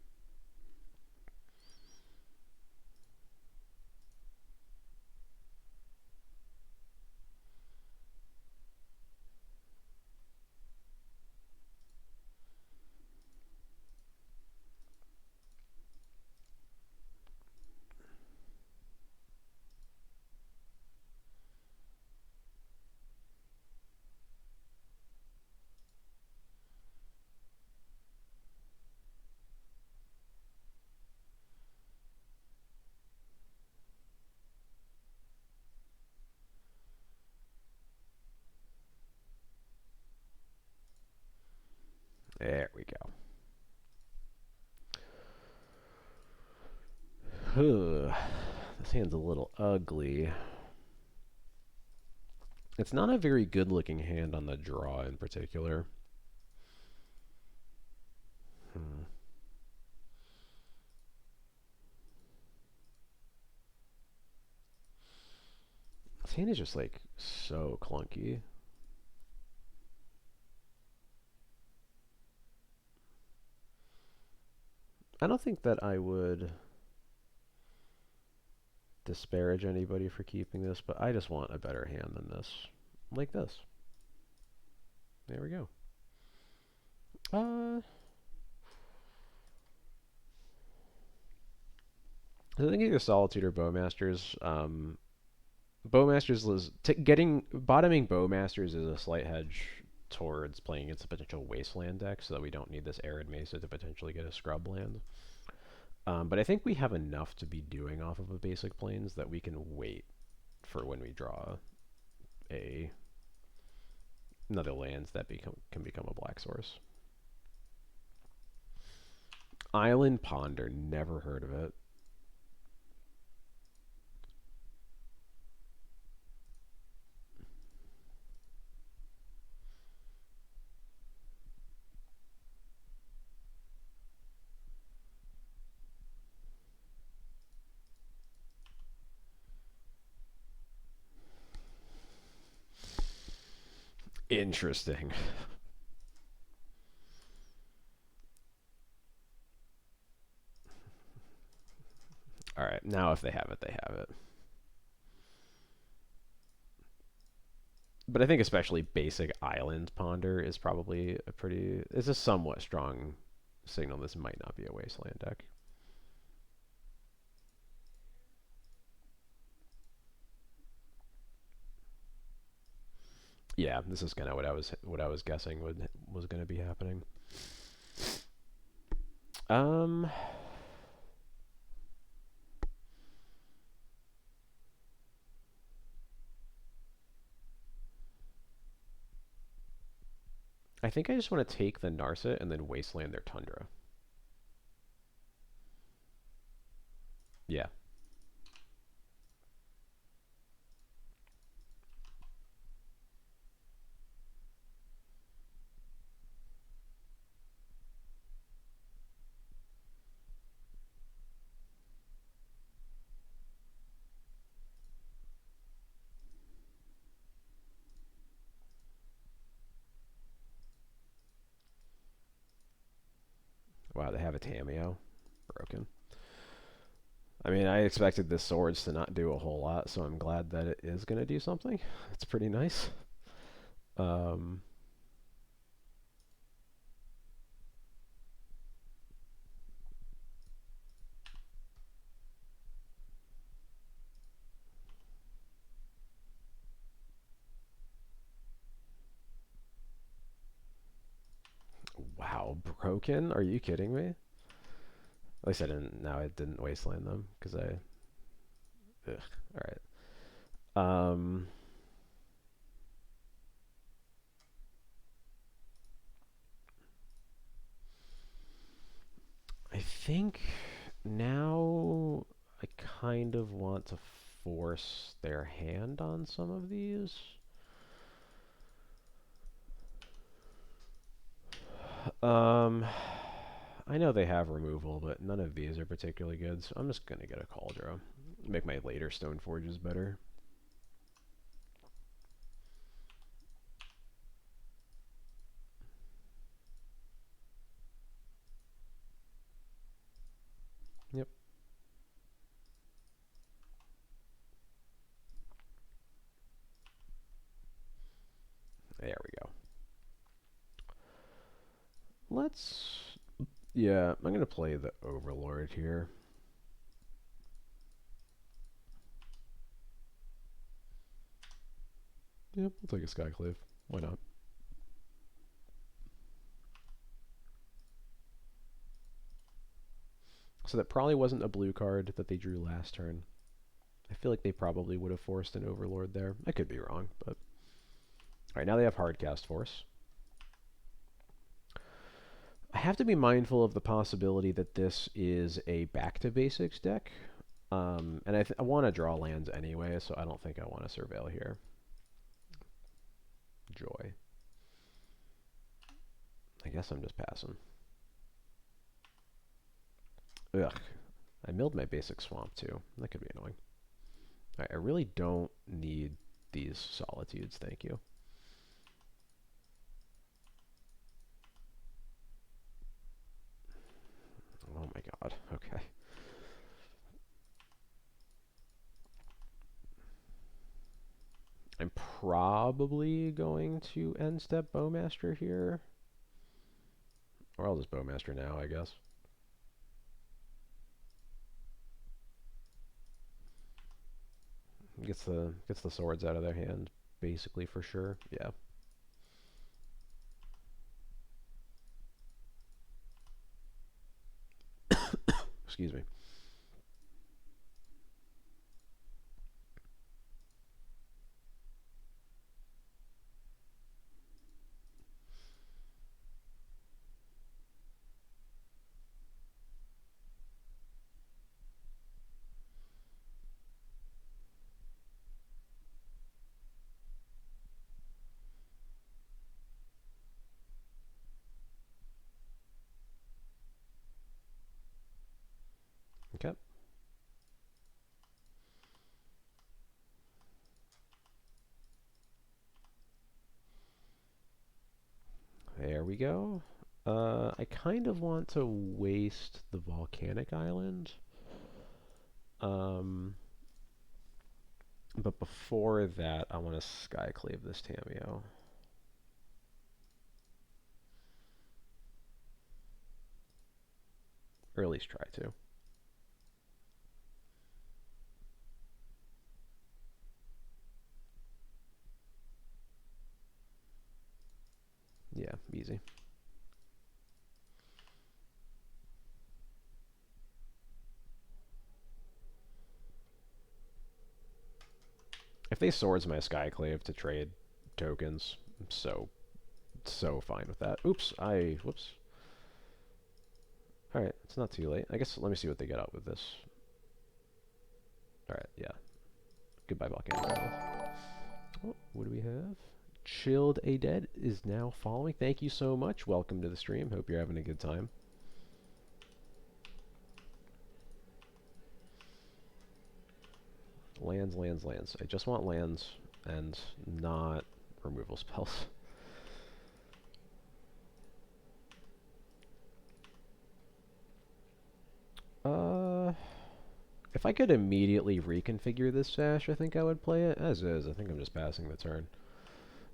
There we go. This hand's a little ugly. It's not a very good looking hand on the draw in particular. This hand is just like so clunky. I don't think that I would disparage anybody for keeping this, but I just want a better hand than this. Like this. There we go. I think either Solitude or Bowmasters. Bowmasters is bottoming Bowmasters is a slight hedge towards playing against a potential Wasteland deck, so that we don't need this Arid Mesa to potentially get a scrub land. But I think we have enough to be doing off of a basic plains that we can wait for when we draw another lands that can become a black source. Island Ponder, never heard of it. Interesting. Alright, now if they have it, they have it. But I think especially basic Island Ponder is probably it's a somewhat strong signal this might not be a Wasteland deck. Yeah, this is kind of what I was guessing was going to be happening. I think I just want to take the Narset and then wasteland their Tundra. Yeah. Wow, they have a Tameo. Broken. I mean, I expected this Swords to not do a whole lot, so I'm glad that it is going to do something. It's pretty nice. Um, wow, broken? Are you kidding me? At least I didn't. Now I didn't wasteland them because I. Ugh. All right. Um, I think now I kind of want to force their hand on some of these. Um, I know they have removal, but none of these are particularly good, so I'm just gonna get a Cauldron. Make my later Stone Forges better. Yep. There we go. Let's... Yeah, I'm gonna play the Overlord here. Yep, we'll take a Skyclave. Why not? So that probably wasn't a blue card that they drew last turn. I feel like they probably would have forced an Overlord there. I could be wrong, but... Alright, now they have Hardcast Force. I have to be mindful of the possibility that this is a back-to-basics deck. And I want to draw lands anyway, so I don't think I want to Surveil here. Joy. I guess I'm just passing. Ugh. I milled my basic swamp too. That could be annoying. Alright, I really don't need these solitudes, thank you. Oh my god, okay. I'm probably going to end step Bowmaster here. Or I'll just Bowmaster now, I guess. Gets the swords out of their hand, basically for sure. Yeah. Excuse me. Okay. There we go. I kind of want to waste the volcanic island. Um, but before that, I want to Skyclave this Tameo. Or at least try to. Yeah, easy. If they swords my Skyclave to trade tokens, I'm so so fine with that. Whoops. Alright, it's not too late. I guess let me see what they get out with this. Alright, yeah. Goodbye, volcano. Oh, what do we have? Chilled A Dead is now following. Thank you so much. Welcome to the stream. Hope you're having a good time. Lands. I just want lands and not removal spells. If I could immediately reconfigure this sash, I think I would play it. As is, I think I'm just passing the turn.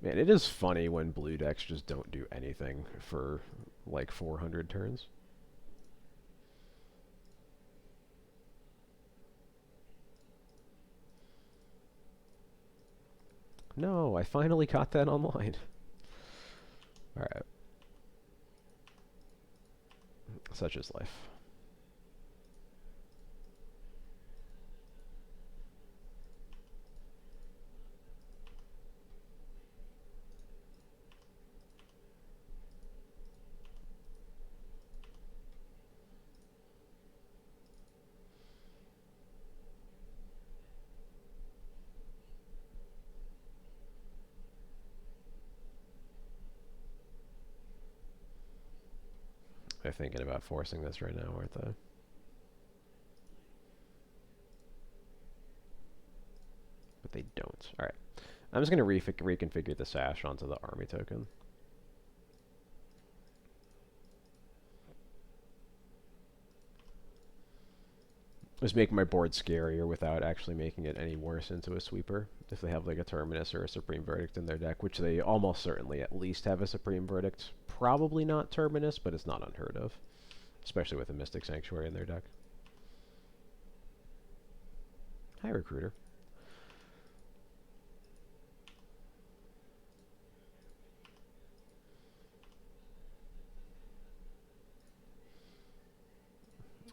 Man, it is funny when blue decks just don't do anything for like 400 turns. No, I finally caught that online. Alright. Such is life. They're thinking about forcing this right now, aren't they? But they don't. Alright. I'm just going to reconfigure the sash onto the army token. Just make my board scarier without actually making it any worse into a sweeper. If they have like a Terminus or a Supreme Verdict in their deck, which they almost certainly at least have a Supreme Verdict. Probably not Terminus, but it's not unheard of. Especially with a Mystic Sanctuary in their deck. Hi, Recruiter.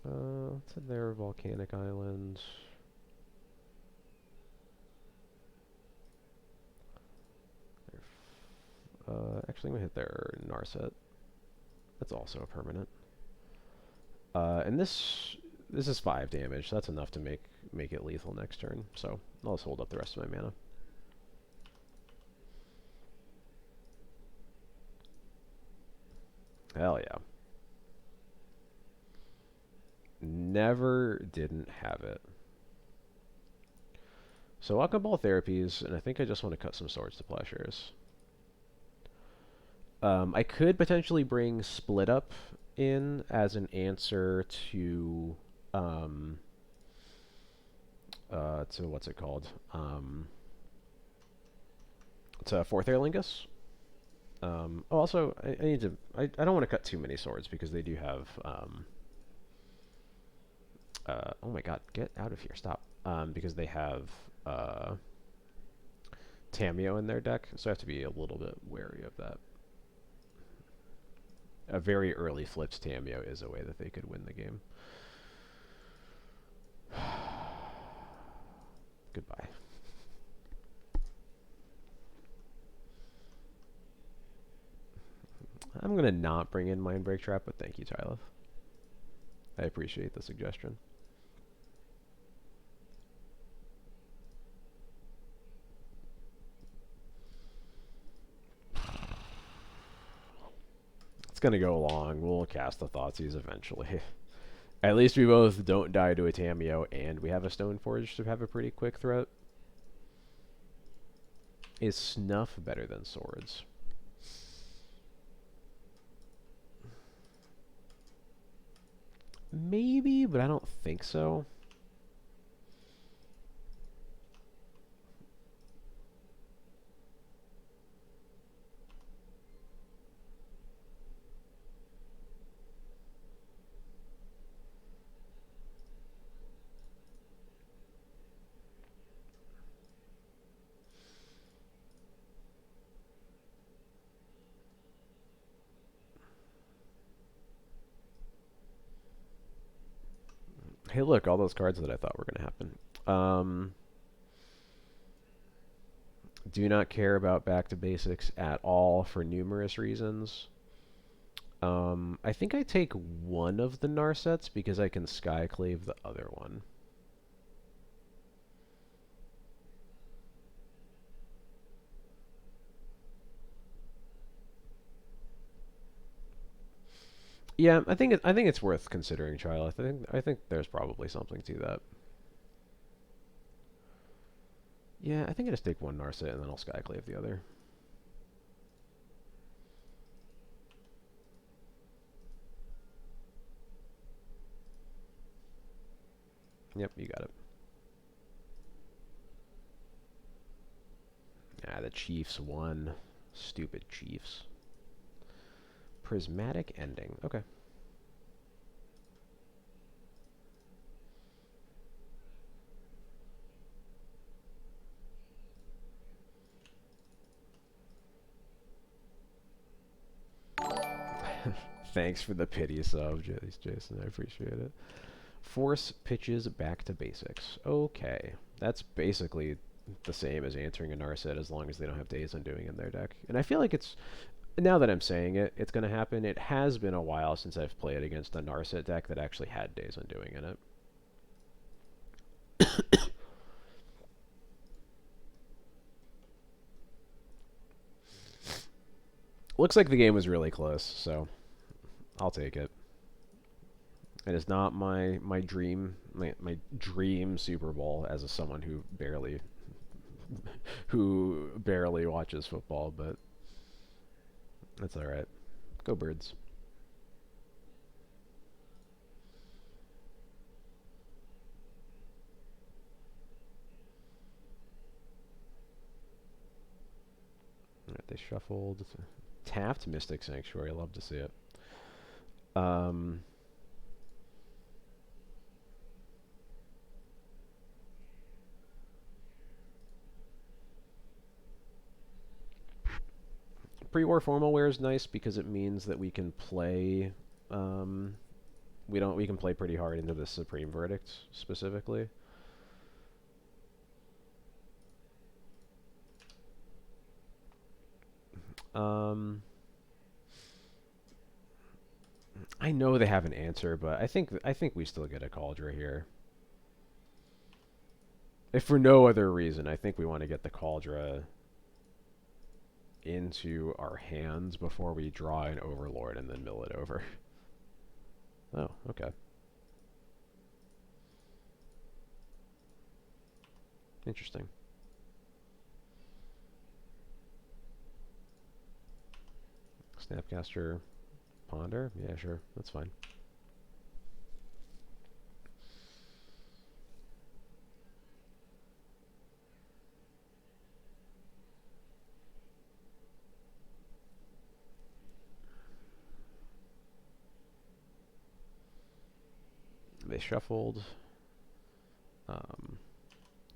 What's in there? Volcanic Island. Actually, I'm gonna hit their Narset. That's also a permanent. And this is 5 damage. So that's enough to make it lethal next turn. So I'll just hold up the rest of my mana. Hell yeah. Never didn't have it. So Welcome Ball Therapies, and I think I just want to cut some Swords to Plowshares. I could potentially bring Split Up in as an answer to what's it called? To Fourth Air Lingus. Also, I need to. I don't want to cut too many swords because they do have. Oh my god, get out of here! Stop. Because they have Tameo in their deck, so I have to be a little bit wary of that. A very early flipped Tameo is a way that they could win the game. Goodbye. I'm going to not bring in Mindbreak Trap, but thank you, Tyler. I appreciate the suggestion. It's going to go long. We'll cast the Thoughtseize eventually. At least we both don't die to a Tameo, and we have a Stoneforge to have a pretty quick threat. Is Snuff better than Swords? Maybe, but I don't think so. Hey, look, all those cards that I thought were going to happen. Do not care about back to basics at all for numerous reasons. I think I take one of the Narsets because I can Skyclave the other one. Yeah, I think it's worth considering, Child. I think there's probably something to that. Yeah, I think I just take one Narset and then I'll Skyclave the other. Yep, you got it. Ah, the Chiefs won. Stupid Chiefs. Prismatic ending. Okay. Thanks for the pity sub, Jason. I appreciate it. Force pitches back to basics. Okay. That's basically the same as answering a Narset as long as they don't have Days Undoing in their deck. And I feel like it's, now that I'm saying it, it's going to happen. It has been a while since I've played against a Narset deck that actually had Days Undoing in it. Looks like the game was really close, so I'll take it. It is not my dream Super Bowl as a someone who barely watches football, but that's all right. Go Birds. All right, they shuffled. Tapped Mystic Sanctuary. Love to see it. Um, Pre-war formal wear is nice because it means that we can play. Um, we can play pretty hard into the Supreme Verdict specifically. Um, I know they have an answer, but I think we still get a Cauldron here. If for no other reason, I think we want to get the Cauldron into our hands before we draw an Overlord and then mill it over. Oh, okay. Interesting. Snapcaster Ponder? Yeah, sure. That's fine. They shuffled. Um,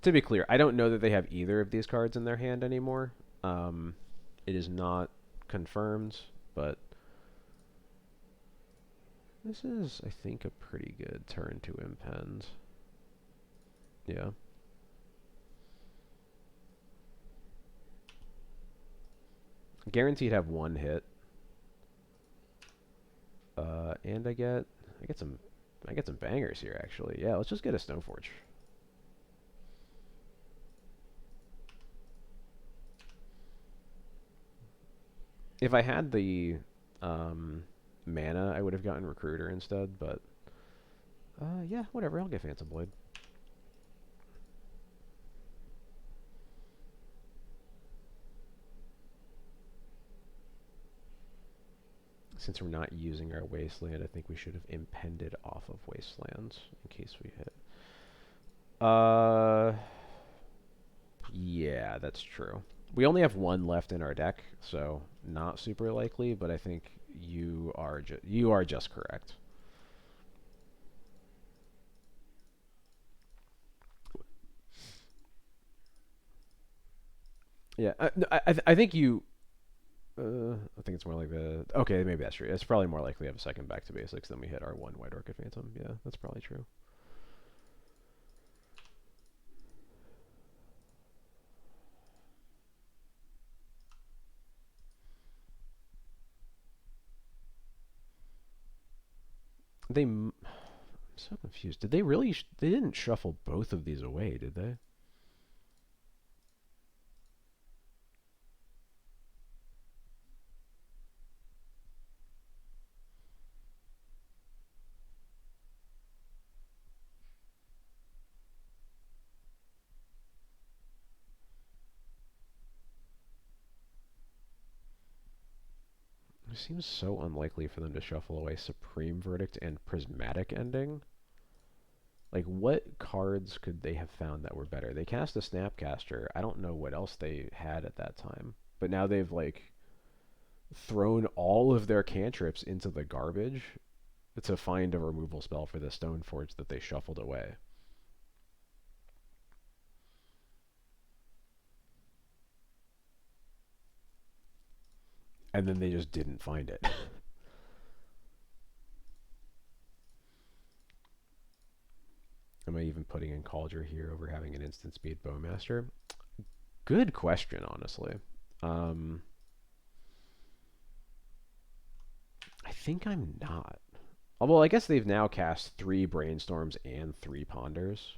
to be clear, I don't know that they have either of these cards in their hand anymore. It is not confirmed, but this is, I think, a pretty good turn to impend. Yeah. Guaranteed have one hit. And I get some bangers here actually. Yeah, let's just get a Stoneforge. If I had the mana, I would have gotten Recruiter instead, but yeah, whatever. I'll get Phantom Blade. Since we're not using our Wasteland, I think we should have impended off of Wastelands in case we hit. Yeah, that's true. We only have one left in our deck, so not super likely, but I think you are just correct. Yeah, I think you. I think it's more like the. Okay, maybe that's true. It's probably more likely to have a second back to basics than we hit our one White Orchid Phantom. Yeah, that's probably true. I'm so confused. Did they really? They didn't shuffle both of these away, did they? It seems so unlikely for them to shuffle away Supreme Verdict and Prismatic Ending. Like, what cards could they have found that were better? They cast a Snapcaster. I don't know what else they had at that time. But now they've, like, thrown all of their cantrips into the garbage to find a removal spell for the Stoneforge that they shuffled away. And then they just didn't find it. Am I even putting in Cauldron here over having an instant speed Bowmaster? Good question, honestly. Um, I think I'm not. Although I guess they've now cast 3 Brainstorms and 3 Ponders.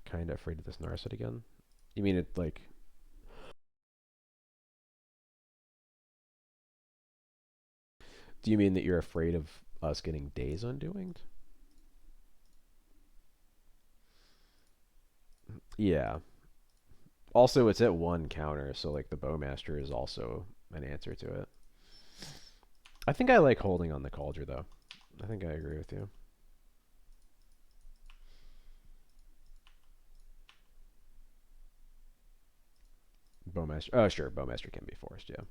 Kind of afraid of this Narset again. You mean it like... Do you mean that you're afraid of us getting Days Undoing? Yeah. Also, it's at 1 counter, so like the Bowmaster is also an answer to it. I think I like holding on the Cauldron, though. I think I agree with you. Bowmaster. Oh, sure. Bowmaster can be forced, yeah.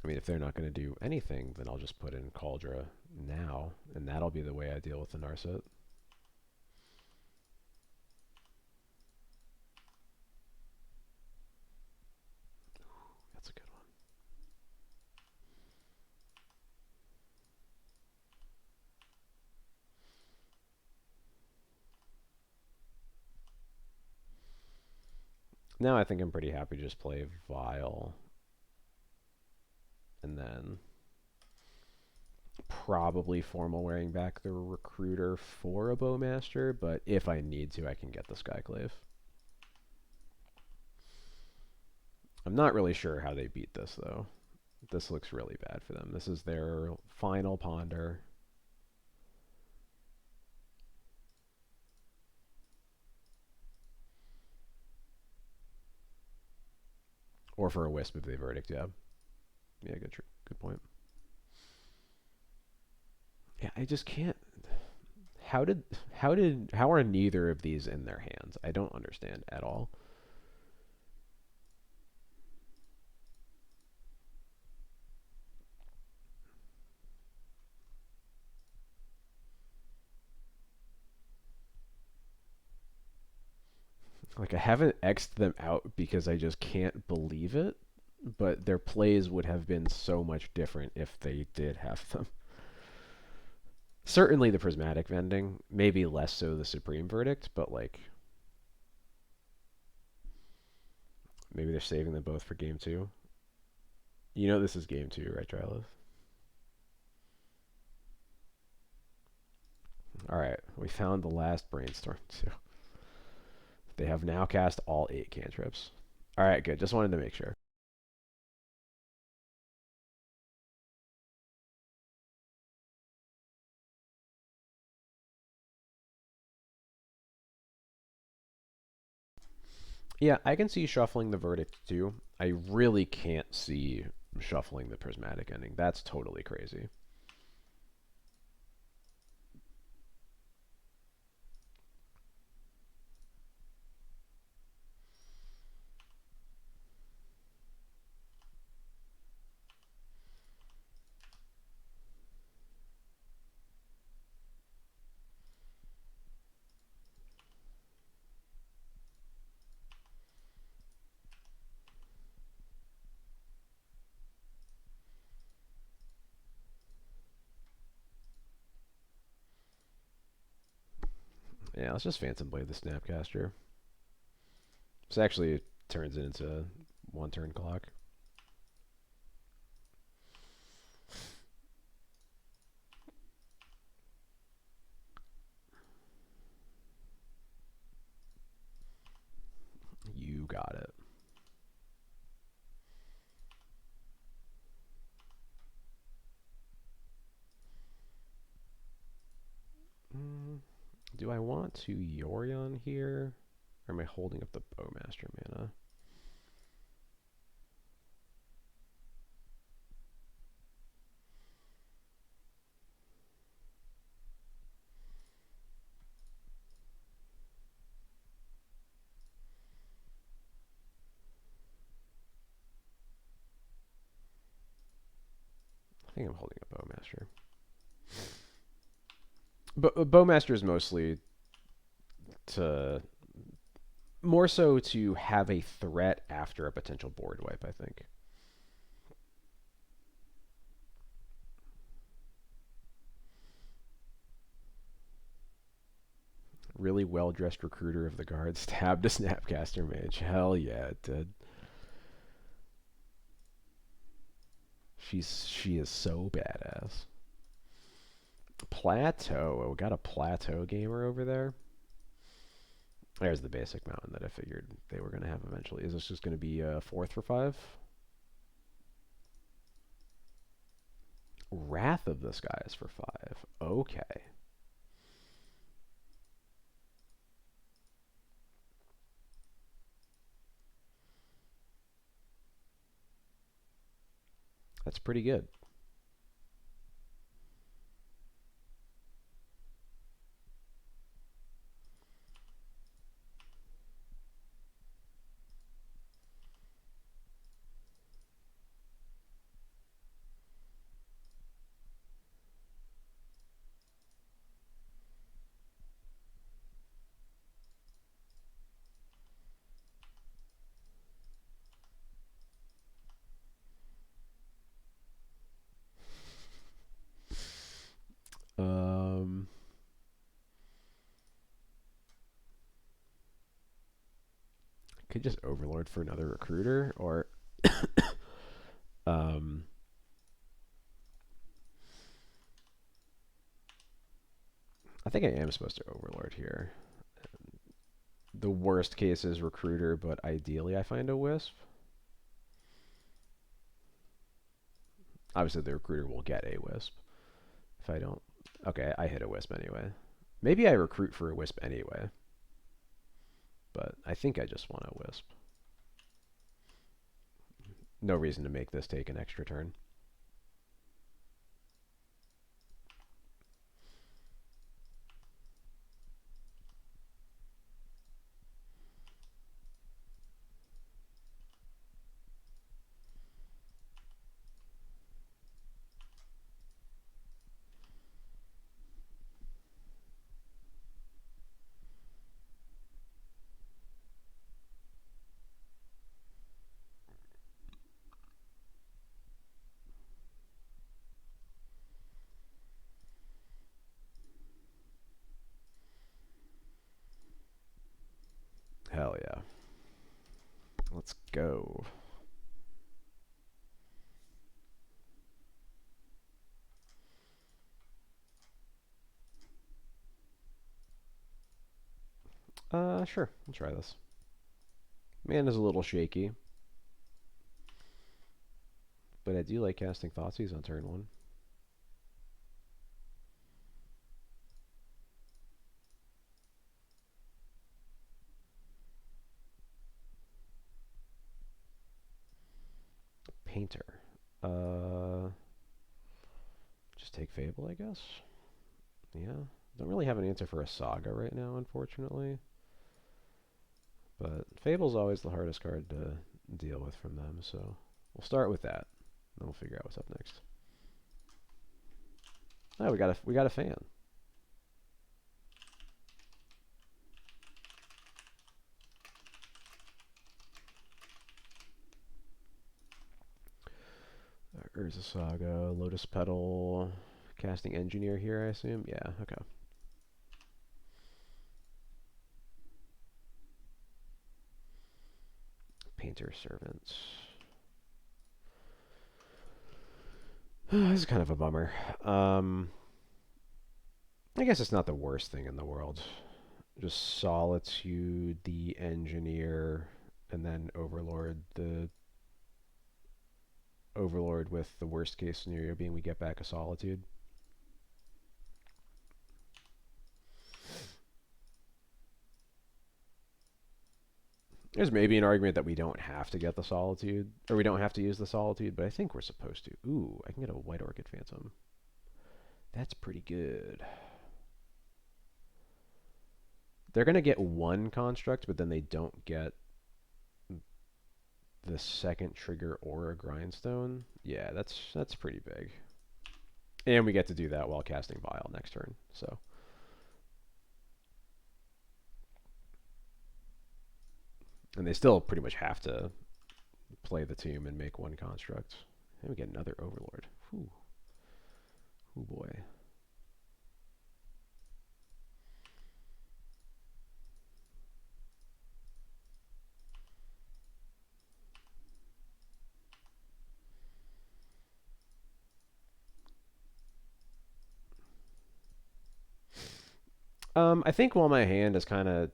I mean, if they're not going to do anything, then I'll just put in Cauldron now, and that'll be the way I deal with the Narset. That's a good one. Now I think I'm pretty happy to just play Vile, and then probably formal wearing back the Recruiter for a Bowmaster, but if I need to, I can get the Skyclave. I'm not really sure how they beat this, though. This looks really bad for them. This is their final Ponder. Or for a Wisp if they Verdict, yeah. Yeah, good point. Yeah, I just can't. How are neither of these in their hands? I don't understand at all. Like, I haven't X'd them out because I just can't believe it, but their plays would have been so much different if they did have them. Certainly the Prismatic Vending, maybe less so the Supreme Verdict, but like, maybe they're saving them both for game 2. You know this is game 2, right, Trilith? All right, we found the last brainstorm too. They have now cast all 8 cantrips. All right, good. Just wanted to make sure. Yeah, I can see shuffling the verdict too. I really can't see shuffling the prismatic ending. That's totally crazy. Yeah, let's just Phantom Blade the Snapcaster. This actually turns it into 1 turn clock. You got it. Do I want to Yorion here? Or am I holding up the Bowmaster mana? I think I'm holding a Bowmaster. Bowmaster is mostly to more so to have a threat after a potential board wipe, I think. Really well-dressed recruiter of the guard stabbed a Snapcaster Mage. Hell yeah, it did. She is so badass. Plateau. Oh, we got a plateau gamer over there. There's the basic mountain that I figured they were going to have eventually. Is this just going to be 4th for 5? Wrath of the Skies for 5. Okay. That's pretty good. Um, could just Overlord for another recruiter, or um, I think I am supposed to Overlord here. The worst case is recruiter, but ideally I find a wisp. Obviously, the recruiter will get a wisp. If I don't, okay, I hit a wisp anyway. Maybe I recruit for a wisp anyway, but I think I just want a wisp. No reason to make this take an extra turn. Hell yeah. Let's go. Sure. I'll try this. Man is a little shaky, but I do like casting Thoughtseize on turn 1. Painter. Uh, just take Fable, I guess. Yeah. Don't really have an answer for a Saga right now, unfortunately. But Fable's always the hardest card to deal with from them, so we'll start with that. Then we'll figure out what's up next. Oh, we got a fan. Urza Saga, Lotus Petal, casting Engineer here, I assume. Yeah, okay. Painter Servants. This is kind of a bummer. I guess it's not the worst thing in the world. Just Solitude, the Engineer, and then Overlord. The Overlord with the worst case scenario being we get back a Solitude. There's maybe an argument that we don't have to get the Solitude, or we don't have to use the Solitude, but I think we're supposed to. Ooh, I can get a White Orchid Phantom. That's pretty good. They're going to get one construct, but then they don't get the second trigger or a Grindstone. Yeah, that's pretty big. And we get to do that while casting Vial next turn. So, and they still pretty much have to play the tomb and make one construct. And we get another Overlord. Whew. Oh boy. I think while my hand is kind of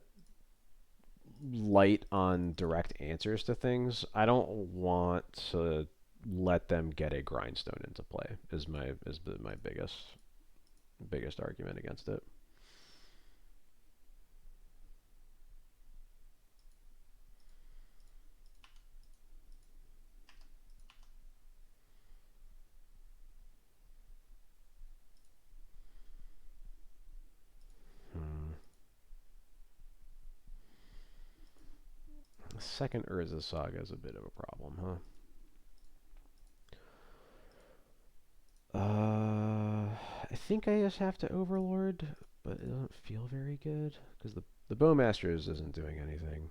light on direct answers to things, I don't want to let them get a Grindstone into play. Is my biggest argument against it. Hmm. The second Urza Saga is a bit of a problem, huh? I think I just have to Overlord, but it doesn't feel very good because the Bowmasters isn't doing anything.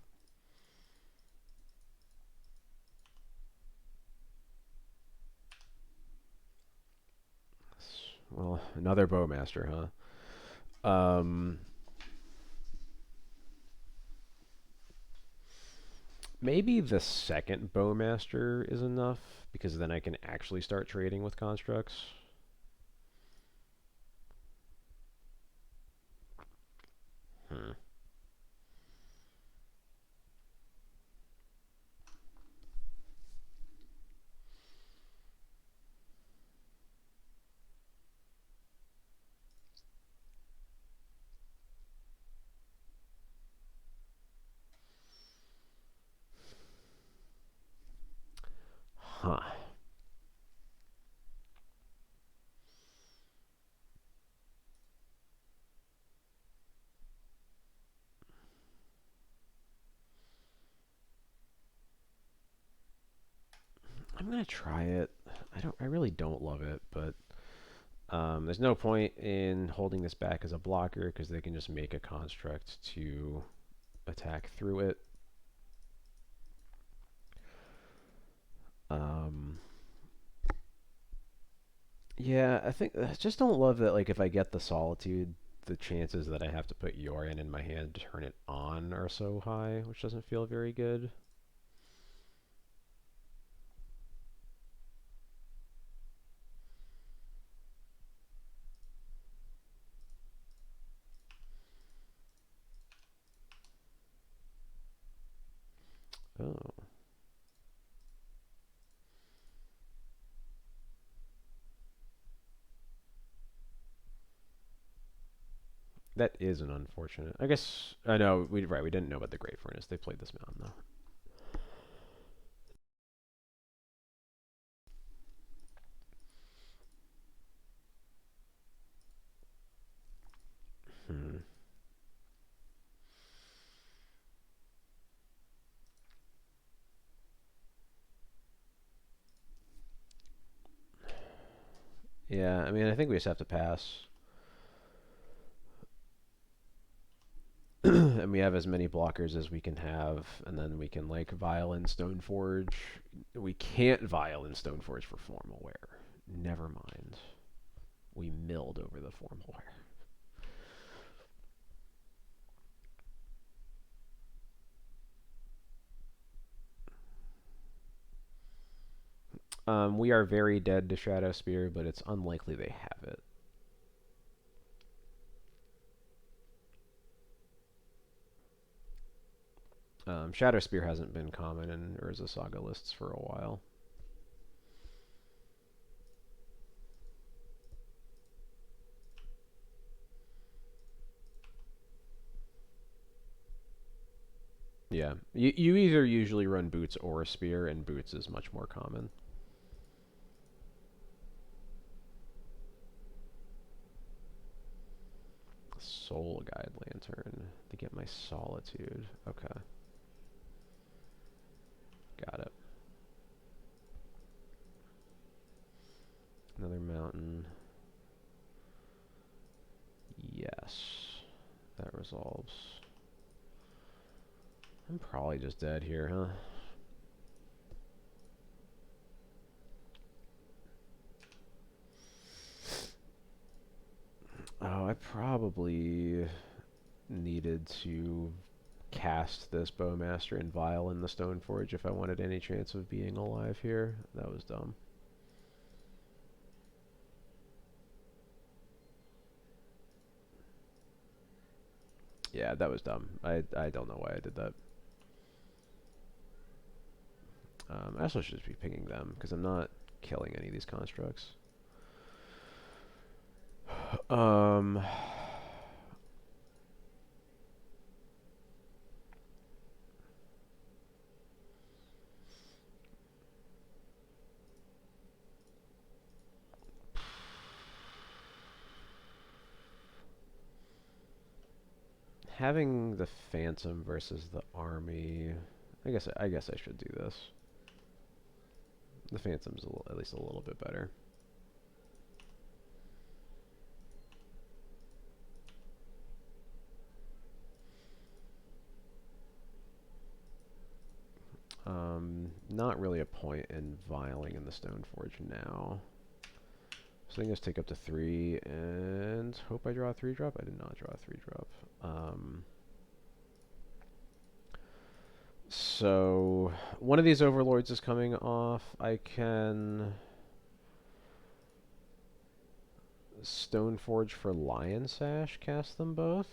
Well, another Bowmaster, huh? Maybe the second Bowmaster is enough because then I can actually start trading with constructs. Hmm. Huh. I'm gonna try it. I really don't love it, but there's no point in holding this back as a blocker because they can just make a construct to attack through it. Um, yeah, I think I just don't love that. Like, if I get the Solitude, the chances that I have to put Yorin in my hand to turn it on are so high, which doesn't feel very good. Oh. That is an unfortunate. I guess I know we right. We didn't know about the Great Furnace. They played this mountain though. Hmm. Yeah, I mean, I think we just have to pass. And we have as many blockers as we can have, and then we can like Vial and Stoneforge. We can't Vial and Stoneforge for Formal Wear. Never mind. We milled over the Formal Wear. We are very dead to Shadow Spear, but it's unlikely they have it. Shadow Spear hasn't been common in Urza Saga lists for a while. Yeah, you either usually run Boots or Spear, and Boots is much more common. Soul Guide Lantern to get my Solitude. Okay, got it. Another mountain. Yes, that resolves. I'm probably just dead here, huh? Oh, I probably needed to cast this Bowmaster and Vial in the Stoneforge if I wanted any chance of being alive here. That was dumb. Yeah, that was dumb. I don't know why I did that. I also should just be picking them, because I'm not killing any of these constructs. Um, having the Phantom versus the army, I guess I should do this. The Phantom's at least a little bit better. Not really a point in vialing in the Stoneforge now. So I think let's take up to 3 and hope I draw a 3-drop. I did not draw a 3-drop. So one of these Overlords is coming off. I can Stoneforge for Lion Sash, cast them both.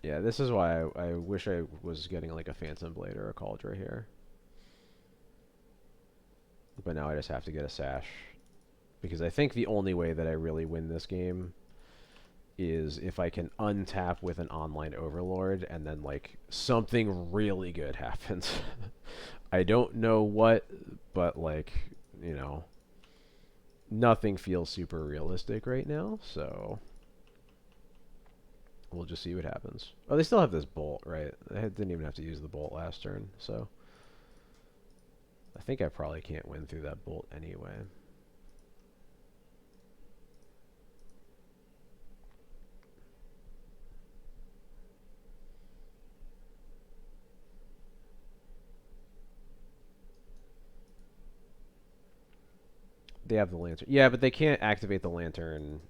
Yeah, this is why I wish I was getting like a Phantom Blade or a Cauldron here. But now I just have to get a Sash. Because I think the only way that I really win this game is if I can untap with an online Overlord and then like something really good happens. I don't know what, but like, you know, nothing feels super realistic right now, so we'll just see what happens. Oh, they still have this bolt, right? I didn't even have to use the bolt last turn, so I think I probably can't win through that bolt anyway. They have the lantern. Yeah, but they can't activate the lantern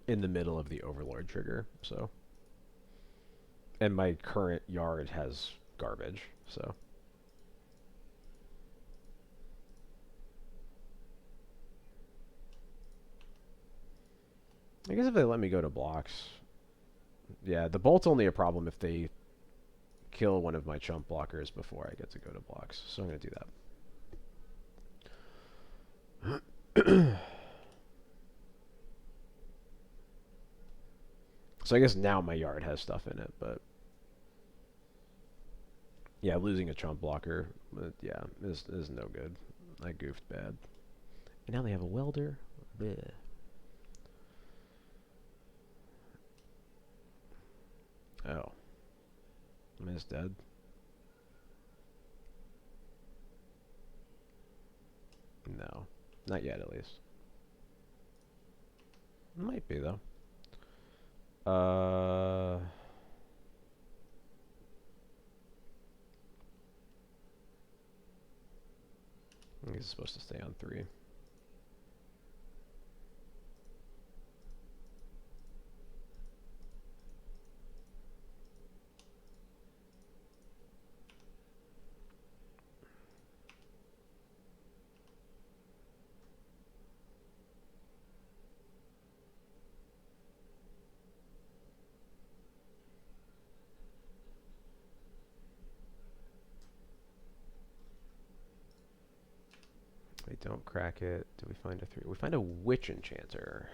in the middle of the Overlord trigger, so. And my current yard has garbage, so. I guess if they let me go to blocks. Yeah, the bolt's only a problem if they kill one of my chump blockers before I get to go to blocks. So I'm going to do that. So I guess now my yard has stuff in it, but yeah, losing a chump blocker, yeah, is no good. I goofed bad. And now they have a welder. Bleh. Oh. Miss dead? No. Not yet, at least. Might be, though. He's supposed to stay on 3. We don't crack it. Do we find a 3? We find a witch enchanter.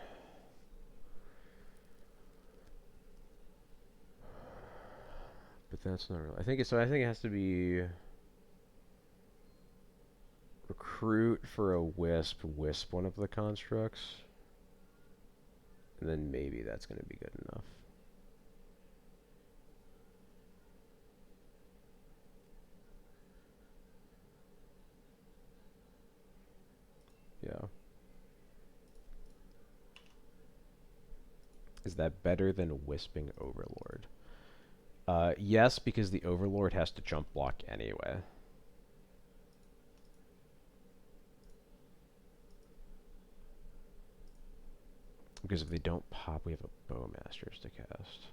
But that's not really. I think it has to be recruit for a wisp one of the constructs. And then maybe that's going to be good enough. Yeah. Is that better than Wisping Overlord? Yes, because the Overlord has to jump block anyway. Because if they don't pop, we have a Bowmasters to cast.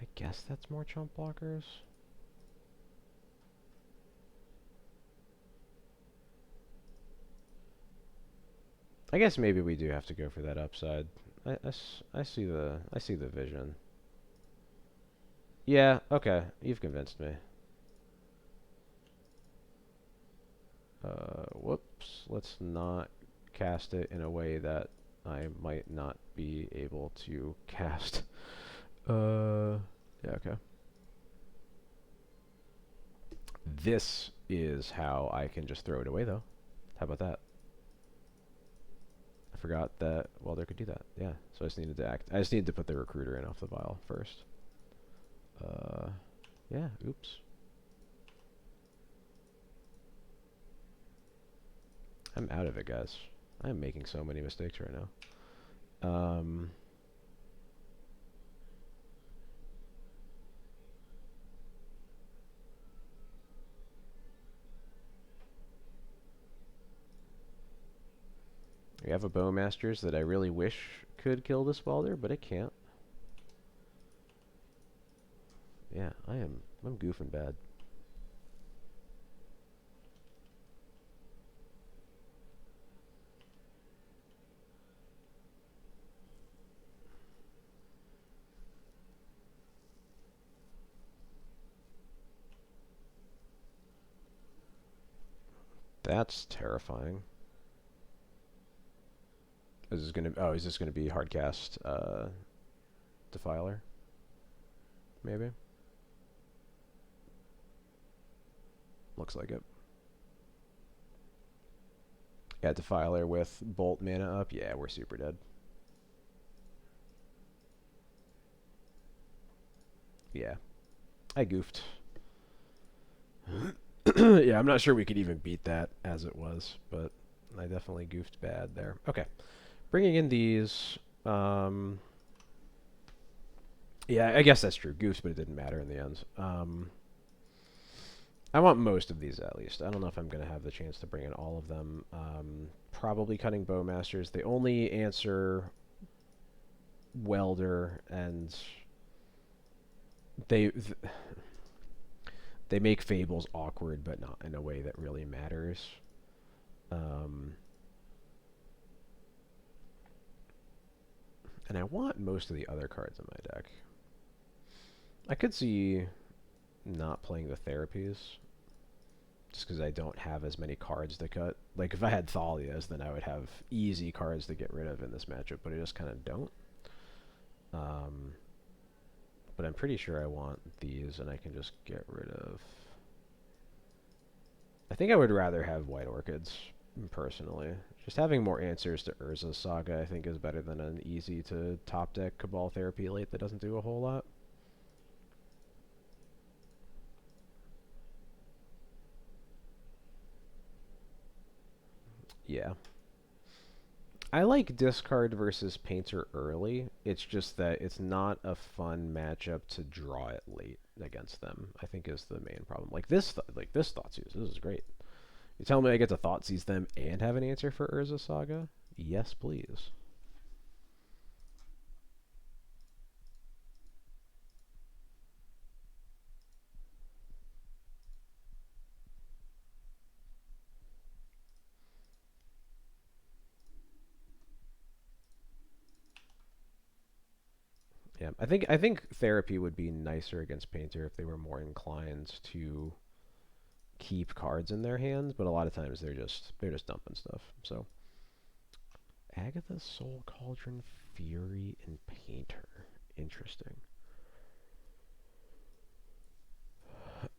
I guess that's more jump blockers. I guess maybe we do have to go for that upside. I see the vision. Yeah, okay. You've convinced me. Whoops. Let's not cast it in a way that I might not be able to cast. Yeah, okay. This is how I can just throw it away, though. How about that? I forgot that Welder could do that. Yeah, so I just needed to I just needed to put the recruiter in off the vial first. Yeah, oops. I'm out of it, guys. I'm making so many mistakes right now. We have a Bowmasters that I really wish could kill this Welder, but it can't. Yeah, I'm goofing bad. That's terrifying. Is this gonna? Oh, is this gonna be hardcast Defiler? Maybe. Looks like it. Yeah, Defiler with Bolt mana up. Yeah, we're super dead. Yeah, I goofed. Yeah, I'm not sure we could even beat that as it was, but I definitely goofed bad there. Okay, bringing in these. Yeah, I guess that's true. Goofs, but it didn't matter in the end. I want most of these at least. I don't know if I'm going to have the chance to bring in all of them. Probably cutting Bowmasters. They only answer Welder, and they they make Fables awkward, but not in a way that really matters. And I want most of the other cards in my deck. I could see not playing the therapies, just because I don't have as many cards to cut. Like, if I had Thalias, then I would have easy cards to get rid of in this matchup, but I just kind of don't. Um, but I'm pretty sure I want these, and I can just get rid of... I think I would rather have White Orchids, personally. Just having more answers to Urza's Saga, I think, is better than an easy-to-top deck Cabal Therapy late that doesn't do a whole lot. Yeah. I like discard versus painter early. It's just that it's not a fun matchup to draw it late against them, I think is the main problem. Like this Thoughtseize, this is great. You tell me I get to Thoughtseize them and have an answer for Urza Saga? Yes, please. Yeah, I think therapy would be nicer against painter if they were more inclined to keep cards in their hands, but a lot of times they're just dumping stuff. So Agatha, Soul Cauldron, Fury, and Painter. Interesting.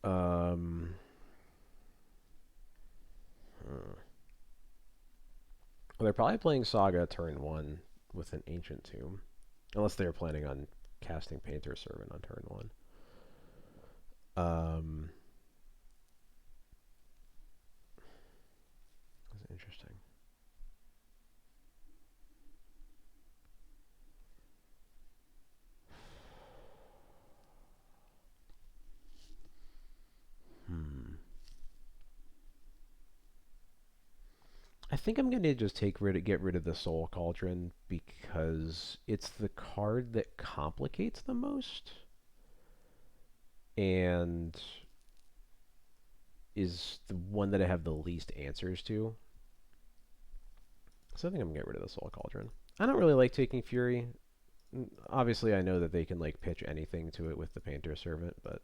Um, well, they're probably playing Saga turn one with an Ancient Tomb, unless they're planning on casting Painter Servant on turn one. Um, that's interesting. Hmm. I think I'm gonna just get rid of the Soul Cauldron because it's the card that complicates the most and is the one that I have the least answers to. So I think I'm gonna get rid of the Soul Cauldron. I don't really like taking Fury. Obviously, I know that they can like pitch anything to it with the Painter Servant, but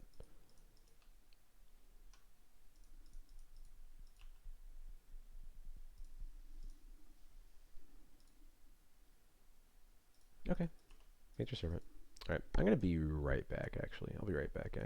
okay, Painter Servant. All right, I'm gonna be right back. Actually, I'll be right back.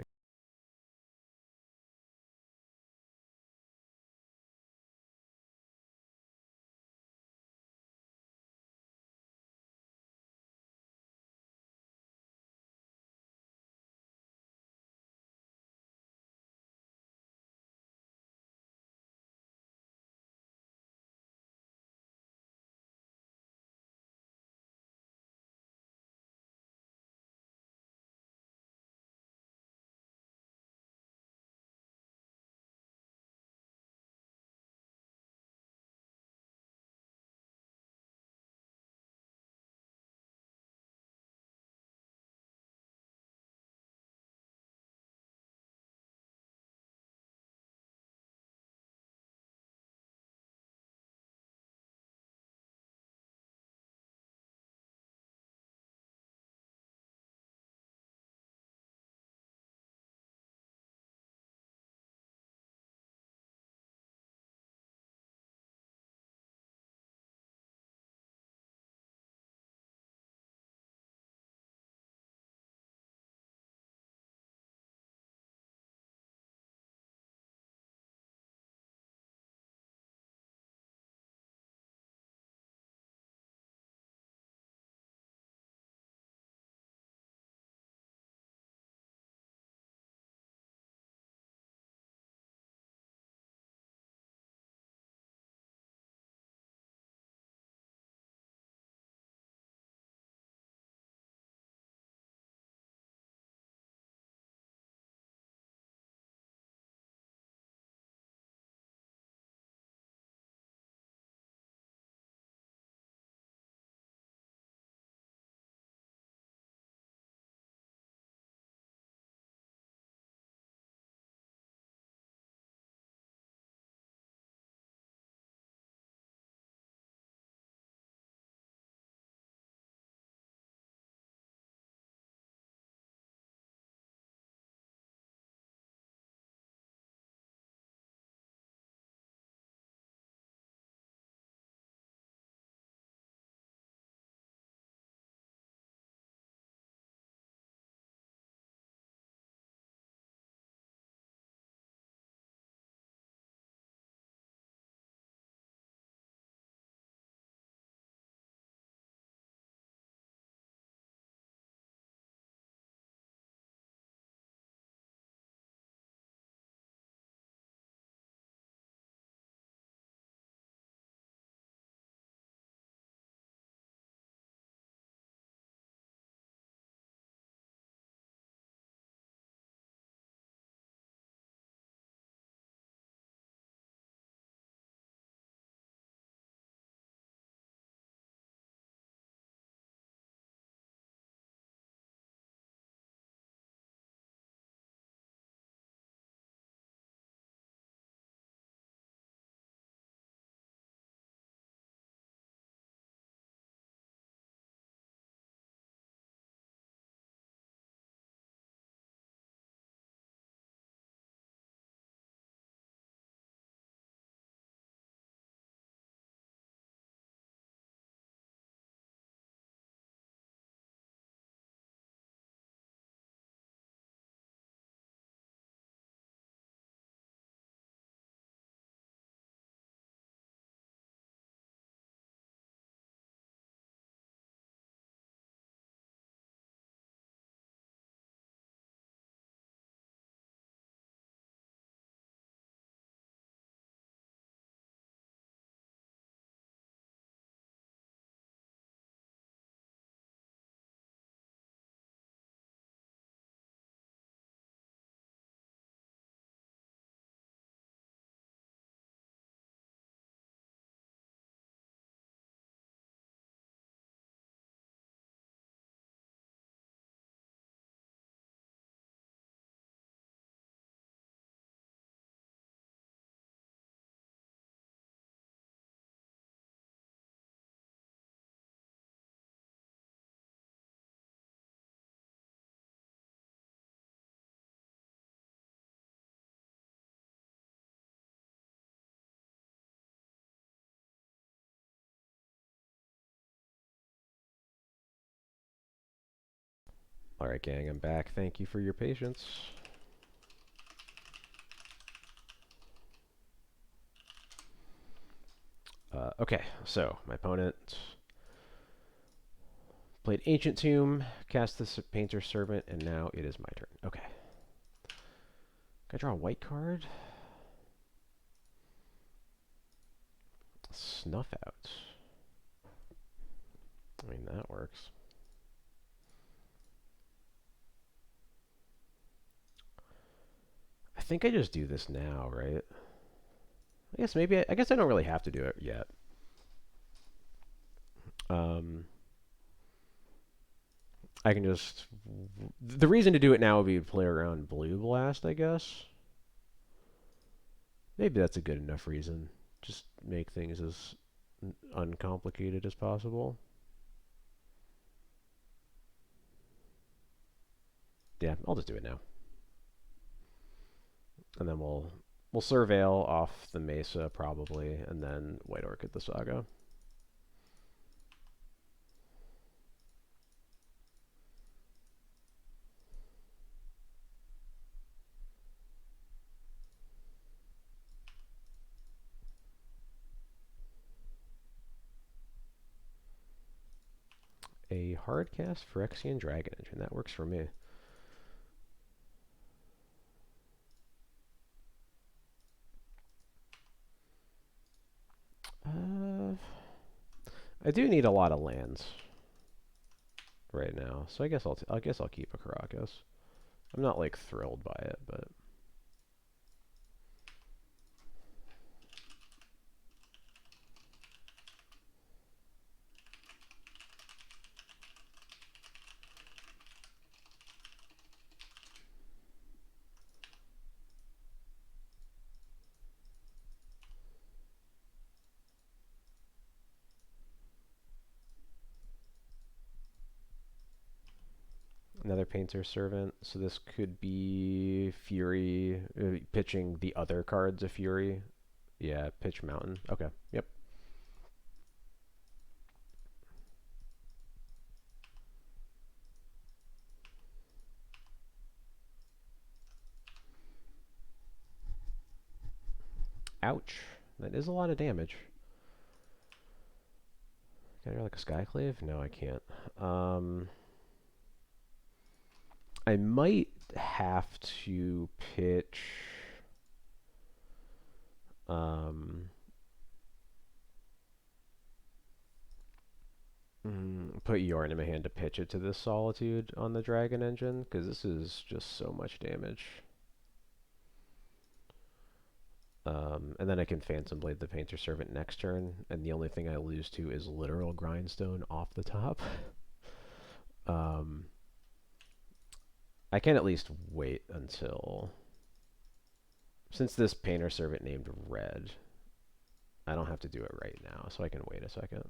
Alright, gang, I'm back. Thank you for your patience. Okay, so my opponent played Ancient Tomb, cast the Painter's Servant, and now it is my turn. Okay. Can I draw a white card? Snuff out. I mean, that works. I think I just do this now, right? I guess maybe I guess I don't really have to do it yet. I can just... The reason to do it now would be to play around Blue Blast, I guess. Maybe that's a good enough reason. Just make things as uncomplicated as possible. Yeah, I'll just do it now. And then we'll Surveil off the Mesa, probably, and then White Orchid the Saga. A hard cast Phyrexian Dragon Engine. That works for me. I do need a lot of lands right now, so I guess I'll keep a Karakas. I'm not like thrilled by it, but another Painter's Servant. So this could be Fury, pitching the other cards of Fury. Yeah, pitch Mountain. Okay, yep. Ouch. That is a lot of damage. Can I draw like a Skyclave? No, I can't. I might have to pitch... put Yorn in my hand to pitch it to this Solitude on the Dragon Engine, because this is just so much damage. And then I can Phantom Blade the Painter Servant next turn, and the only thing I lose to is literal Grindstone off the top. I can at least wait until... Since this Painter Servant named Red, I don't have to do it right now, so I can wait a second.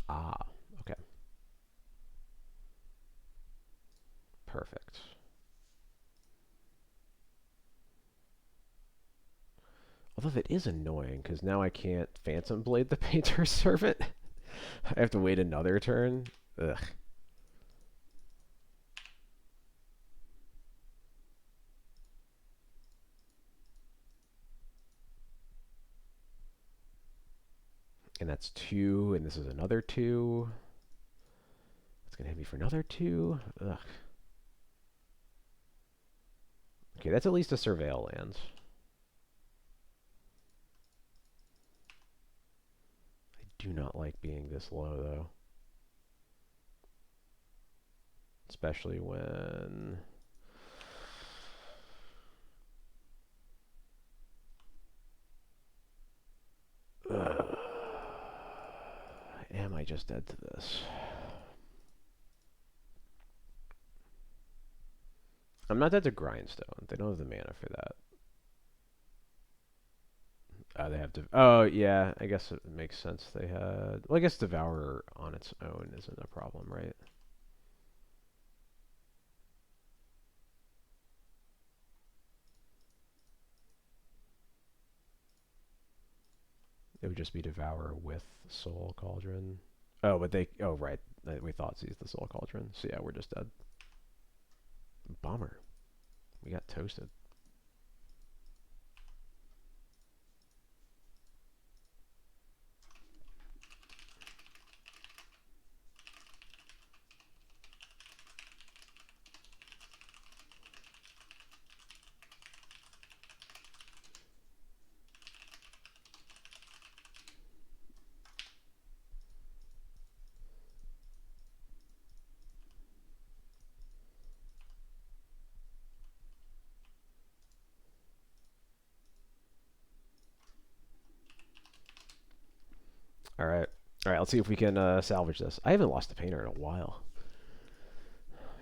Ah, okay. Perfect. Although that is annoying, because now I can't Phantom Blade the Painter Servant. I have to wait another turn. Ugh. And that's 2, and this is another 2. It's going to hit me for another 2. Ugh. Okay, that's at least a Surveil land. I do not like being this low, though. Especially when... Am I just dead to this? I'm not dead to Grindstone. They don't have the mana for that. They have to... Oh, yeah. I guess it makes sense they had... Well, I guess Devourer on its own isn't a problem, right? It would just be Devour with Soul Cauldron. Oh, but they... Oh, right. We thought sees the Soul Cauldron. So yeah, we're just dead. Bummer. We got toasted. All right. All right, let's see if we can salvage this. I haven't lost a painter in a while.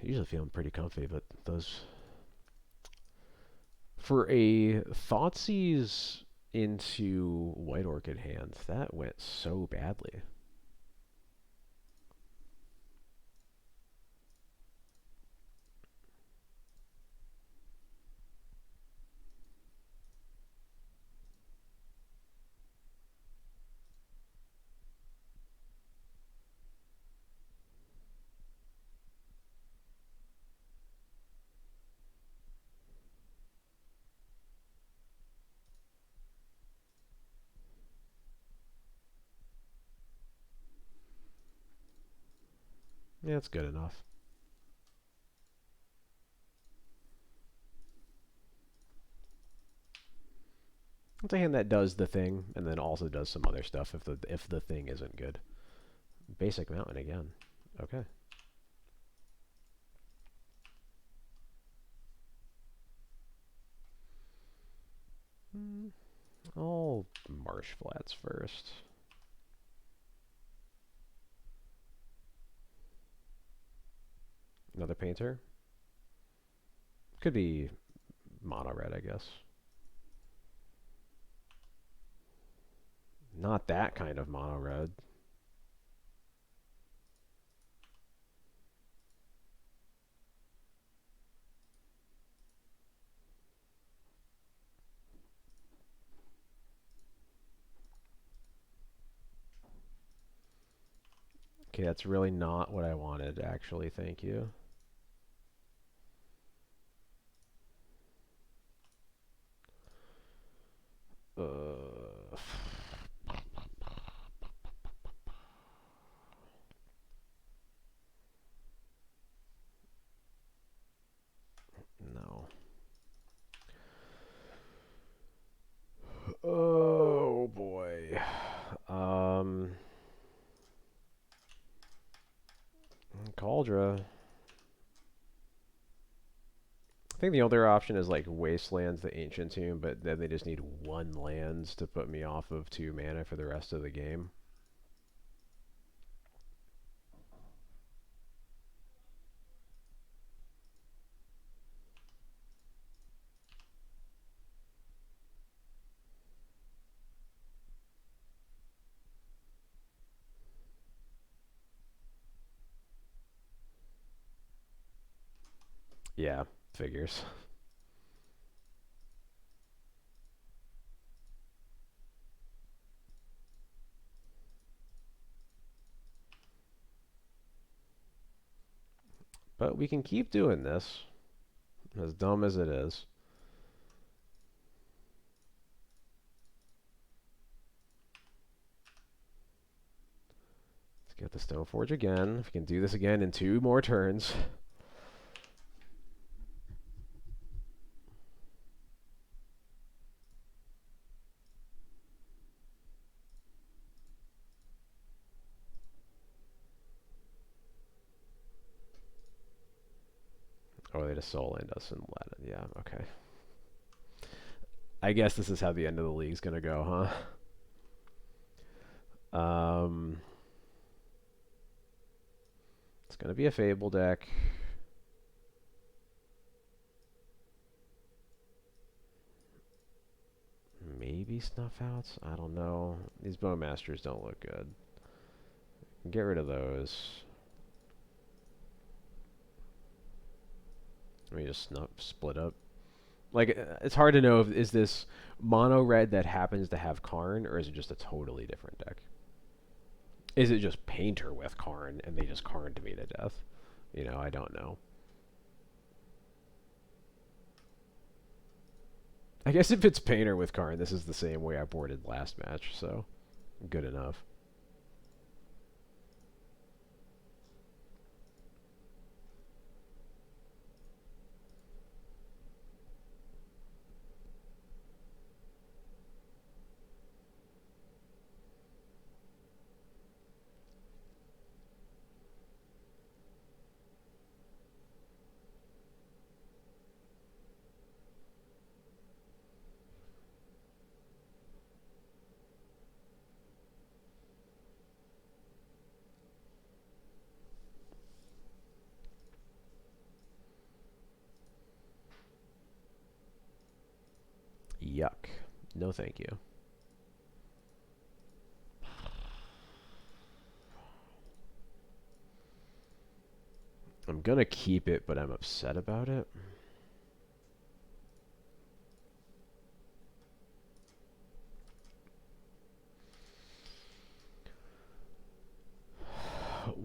Usually feeling pretty comfy, but those... For a Thoughtseize into White Orchid hand, that went so badly. Yeah, it's good enough. It's a hand that does the thing, and then also does some other stuff if the thing isn't good. Basic Mountain again. Okay. I'll Marsh Flats first. Another painter. Could be mono red, I guess. Not that kind of mono red. Okay, that's really not what I wanted, actually. Thank you. No. Oh boy. Cauldra. I think the other option is like Wastelands, the Ancient Tomb, but then they just need one lands to put me off of 2 mana for the rest of the game. Yeah, figures. But we can keep doing this, as dumb as it is. Let's get the Stoneforge again. If we can do this again in 2 more turns. Oh, they just soul land us and let it. Yeah, okay. I guess this is how the end of the league's gonna go, huh? It's gonna be a Fable deck. Maybe Snuff Outs? I don't know. These Bowmasters don't look good. Get rid of those. Let me just split up. Like, it's hard to know if is this mono red that happens to have Karn, or is it just a totally different deck? Is it just Painter with Karn, and they just Karned me to death? You know, I don't know. I guess if it's Painter with Karn, this is the same way I boarded last match, so good enough. Yuck. No thank you. I'm gonna keep it, but I'm upset about it.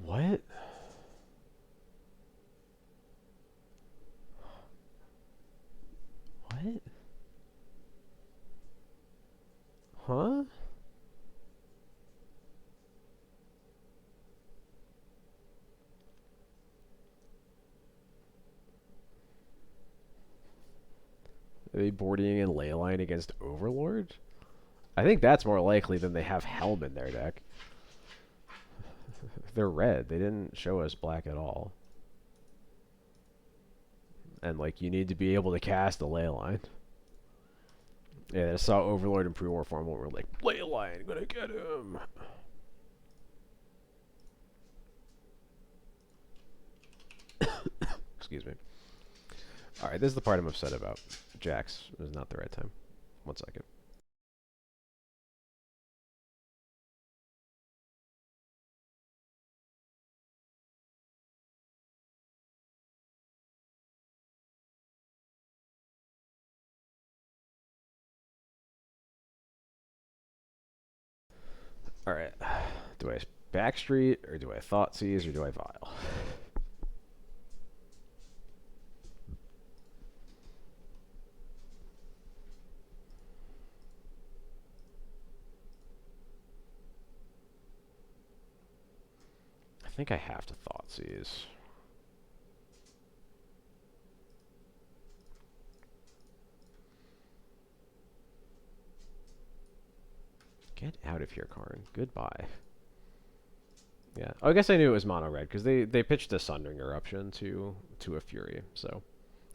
What? What? Huh? Are they boarding in Leyline against Overlord? I think that's more likely than they have Helm in their deck. They're red. They didn't show us black at all. And, like, you need to be able to cast a Leyline. Yeah, I saw Overlord in pre-war form where we're like, Leyline, gonna get him! Excuse me. Alright, this is the part I'm upset about. Jax is not the right time. 1 second. Alright. Do I Backstreet, or do I Thoughtseize, or do I Vile? I think I have to Thoughtseize. Get out of here, Karn. Goodbye. Yeah. Oh, I guess I knew it was mono red because they pitched a Sundering Eruption to a Fury. So,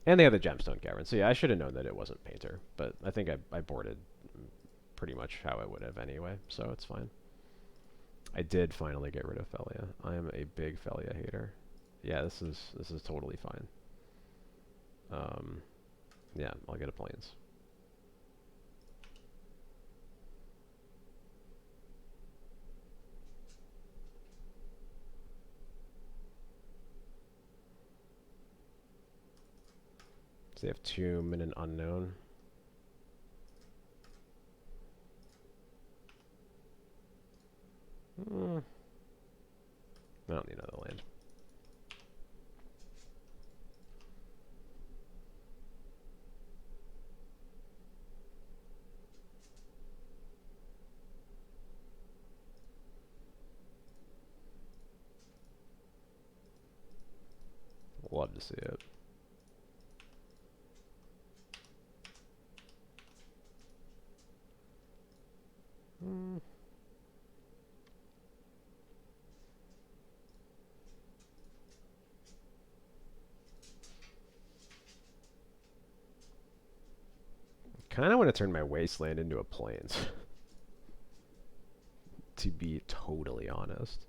and they had the Gemstone Cavern. So yeah, I should have known that it wasn't Painter. But I think I boarded pretty much how I would have anyway. So it's fine. I did finally get rid of Felia. I am a big Felia hater. Yeah, this is totally fine. Yeah, I'll get a Plains. So they have Tomb and an Unknown. I don't need another land. Love to see it. Kind of want to turn my Wasteland into a Plains. To be totally honest.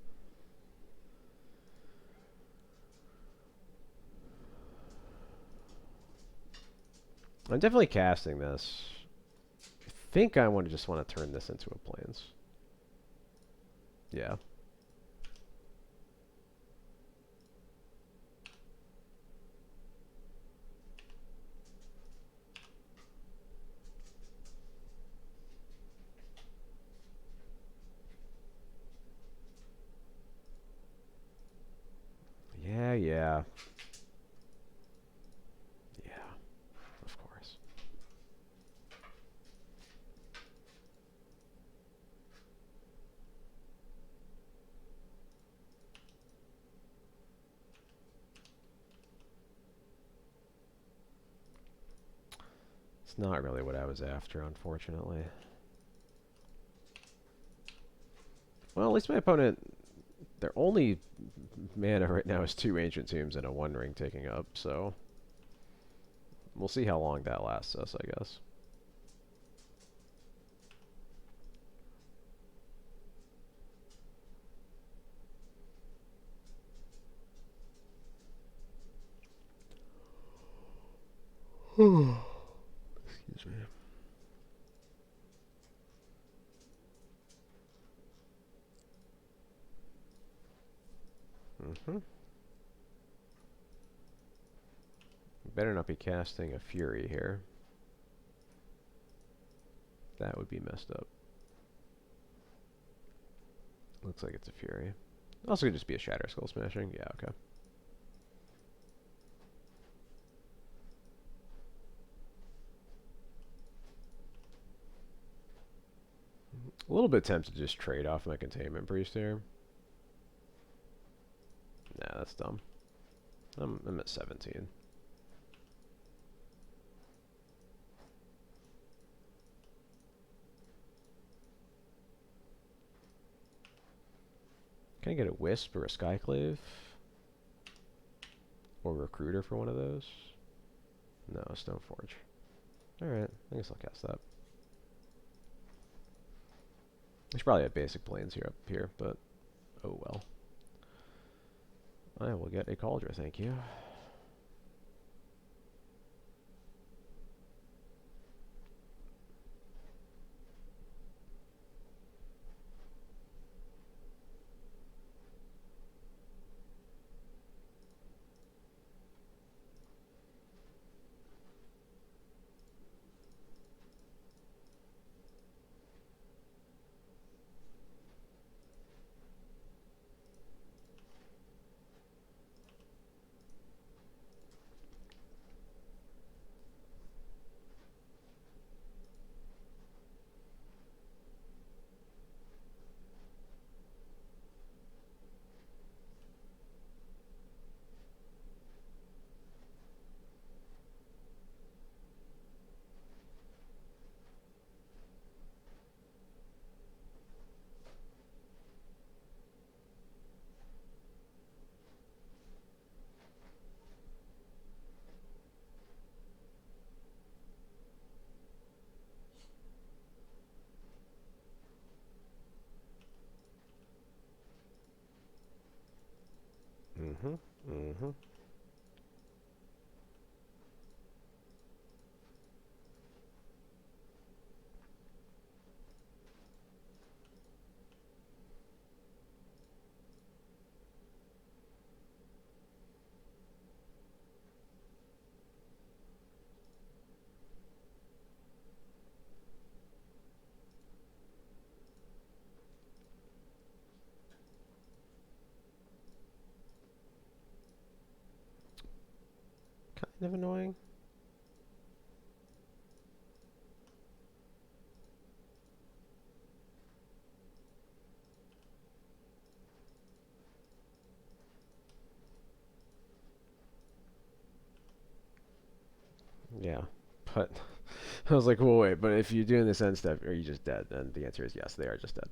I'm definitely casting this. I think I just want to turn this into a Plains. Yeah. Yeah. Yeah, of course. It's not really what I was after, unfortunately. Well, at least my opponent, their only mana right now is 2 Ancient Tombs and a One Ring taking up, so we'll see how long that lasts us, I guess. Excuse me. Mm-hmm. Better not be casting a Fury here. That would be messed up. Looks like it's a Fury. Also could just be a Shatter Skull Smashing. Yeah, okay. A little bit tempted to just trade off my Containment Priest here. Nah, that's dumb. I'm at 17. Can I get a Wisp or a Skyclave? Or Recruiter for one of those? No, Stoneforge. Alright, I guess I'll cast that. I should probably have basic planes here up here, but oh well. I will get a Cauldron, thank you. Mm-hmm. Mm-hmm. Kind of annoying. Yeah, but I was like, well, wait, but if you're doing this end step, are you just dead? And the answer is yes, they are just dead.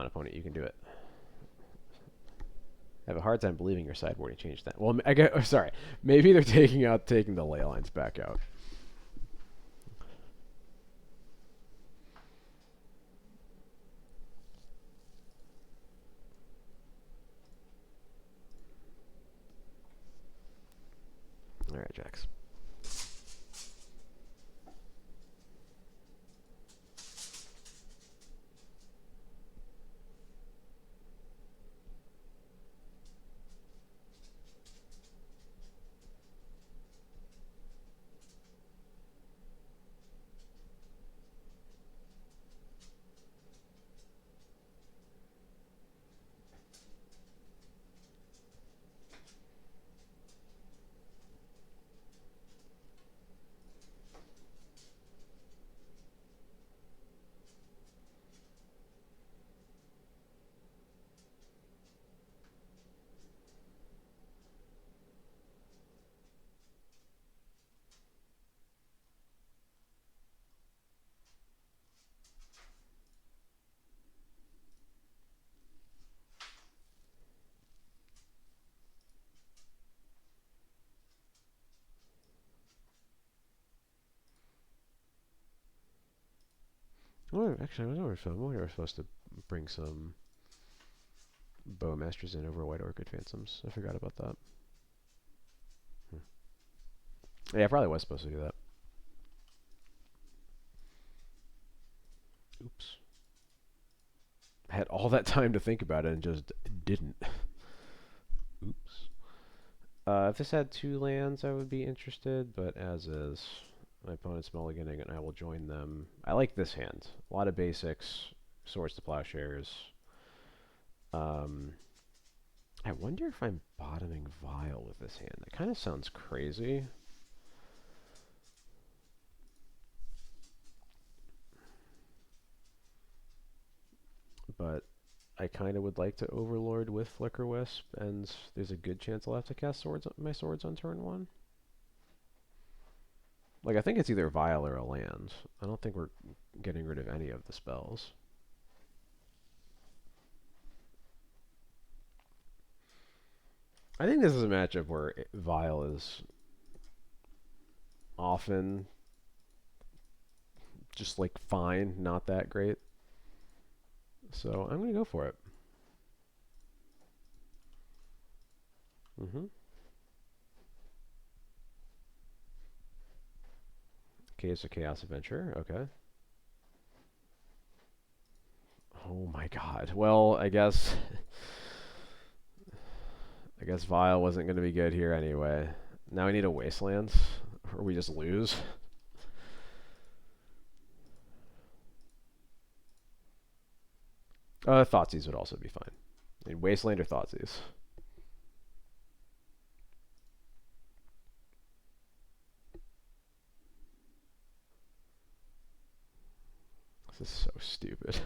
opponent, you can do it. I have a hard time believing your sideboarding changed that. Well, I get. Sorry, maybe they're taking the ley lines back out. All right, Jax. Oh, actually, I was supposed to bring some Bowmasters in over White Orchid Phantoms. I forgot about that. Yeah, I probably was supposed to do that. Oops. I had all that time to think about it and just didn't. Oops. If this had 2 lands, I would be interested, but as is, my opponent's mulliganing and I will join them. I like this hand. A lot of basics, Swords to Plowshares. I wonder if I'm bottoming Vile with this hand. That kind of sounds crazy. But I kind of would like to Overlord with Flicker Wisp, and there's a good chance I'll have to cast my swords on turn 1. Like, I think it's either Vile or a land. I don't think we're getting rid of any of the spells. I think this is a matchup where Vile is often just, like, fine, not that great. So I'm going to go for it. Okay, it's a Chaos Adventure. Okay. Oh my god. Well, I guess Vile wasn't going to be good here anyway. Now we need a Wasteland, or we just lose. Thoughtseize would also be fine. I mean, Wasteland or Thoughtseize. This is so stupid.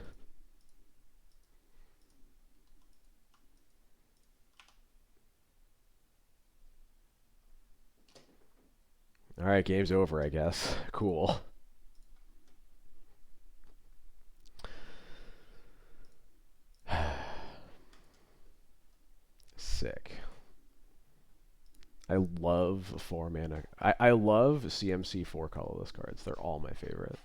Alright, game's over, I guess. Cool. Sick. I love 4 mana. I love CMC4 colorless cards. They're all my favorite.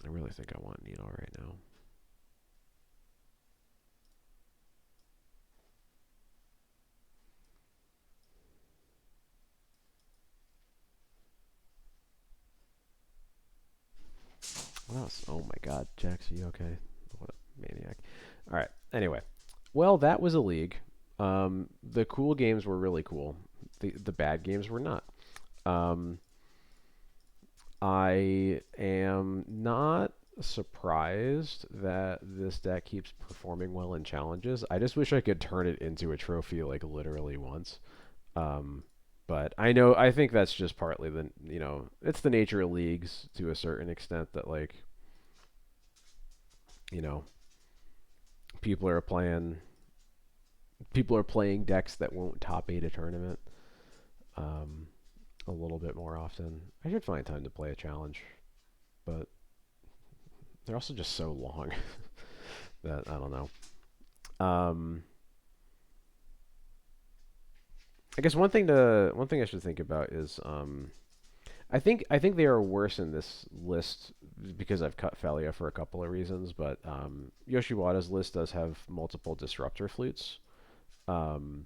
I really think I want Needle right now. What else? Oh my god, Jax, are you okay? What a maniac. Alright, anyway. Well, that was a league. The cool games were really cool. The bad games were not. I am not surprised that this deck keeps performing well in challenges. I just wish I could turn it into a trophy like literally once. Um, but I think that's just partly it's the nature of leagues to a certain extent that like, you know, people are playing people are playing decks that won't top eight a tournament um, a little bit more often. I should find time to play a challenge, but they're also just so long that I don't know. Um, I guess one thing I should think about is I think they are worse in this list because I've cut Felia for a couple of reasons, but Yoshiwada's list does have multiple disruptor flutes, um,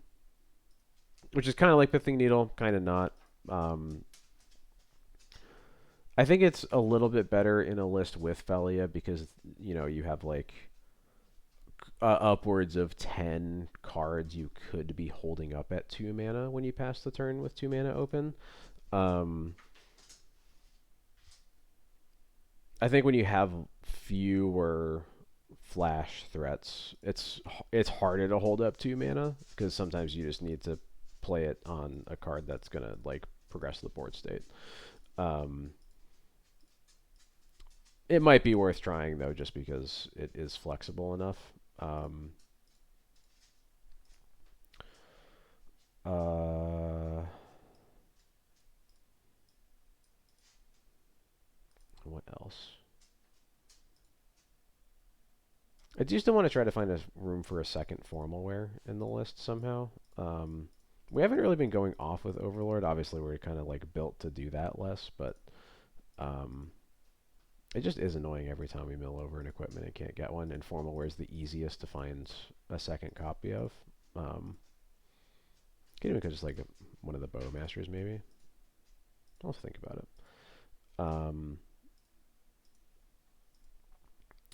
which is kind of like Pithing Needle, kind of not. Um, I think it's a little bit better in a list with Felia because you have like upwards of 10 cards you could be holding up at 2 mana when you pass the turn with 2 mana open. Um, I think when you have fewer flash threats, it's harder to hold up 2 mana because sometimes you just need to play it on a card that's gonna like progress the board state. Um, it might be worth trying though, just because it is flexible enough. Um, uh, what else? I do still want to try to find a room for a second formal wear in the list somehow. We haven't really been going off with Overlord. Obviously, we're kind of like built to do that less, but um, it just is annoying every time we mill over an equipment and can't get one. And formal wear is the easiest to find a second copy of. Could even just like one of the Bowmasters maybe. I'll think about it. Um,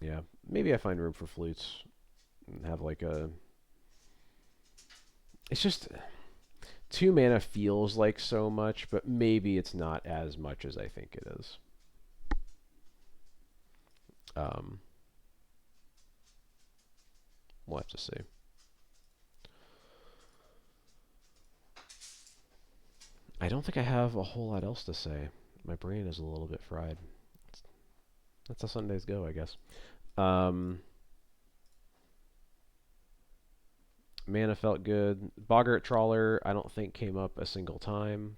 yeah, maybe I find room for flutes and have like a. It's just 2 mana feels like so much, but maybe it's not as much as I think it is. Um, we'll have to see. I don't think I have a whole lot else to say. My brain is a little bit fried. That's how Sundays go, I guess. Um, Mana felt good. Boggart Trawler, I don't think came up a single time,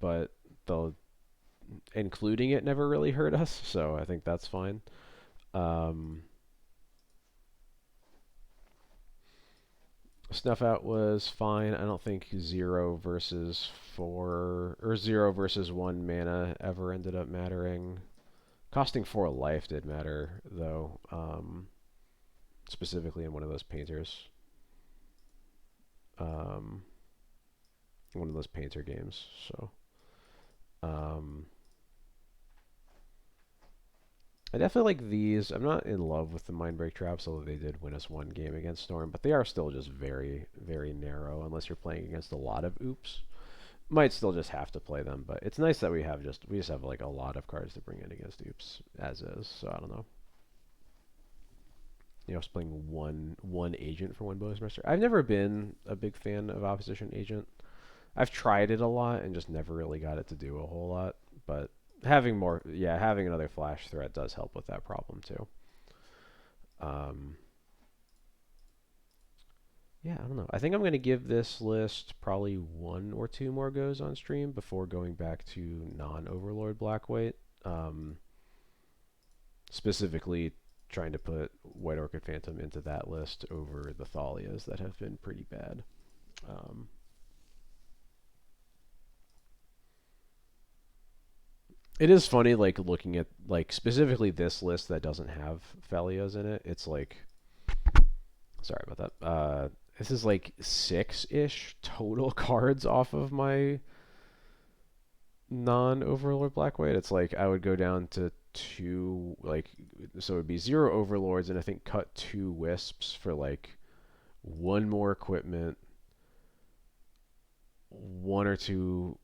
but the including it never really hurt us, so I think that's fine. Um, Snuff Out was fine. I don't think 0 versus 4 or 0 versus 1 mana ever ended up mattering. Costing 4 life did matter, though, specifically in one of those painters. Um, one of those painter games. So, um, I definitely like these. I'm not in love with the Mindbreak Traps, although they did win us one game against Storm, but they are still just very, very narrow unless you're playing against a lot of oops. Might still just have to play them, but it's nice that we just have like a lot of cards to bring in against oops as is. So I don't know. Just playing one agent for one bonus master. I've never been a big fan of opposition agent. I've tried it a lot and just never really got it to do a whole lot. But having another flash threat does help with that problem too. Um, yeah, I don't know. I think I'm going to give this list probably 1 or 2 more goes on stream before going back to non-Overlord Black White. Um, specifically trying to put White Orchid Phantom into that list over the Thalias that have been pretty bad. Um, it is funny, like looking at like specifically this list that doesn't have Thalias in it. It's like, sorry about that. This is like 6-ish total cards off of my non-Overlord Black White. It's like I would go down to 2, like, so it would be 0 Overlords and I think cut 2 Wisps for like 1 more equipment, 1 or 2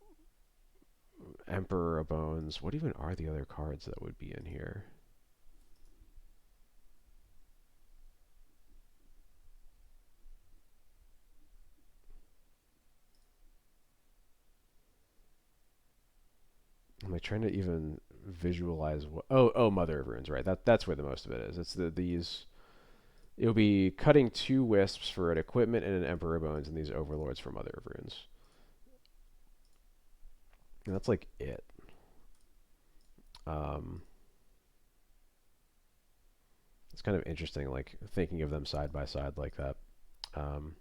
Emperor of Bones. What even are the other cards that would be in here? Am I trying to even visualize what? Oh, Mother of Runes, right? That's where the most of it is. It's these. It'll be cutting 2 wisps for an equipment and an Emperor Bones, and these Overlords for Mother of Runes. And that's like it. Um, it's kind of interesting, like thinking of them side by side like that. Um,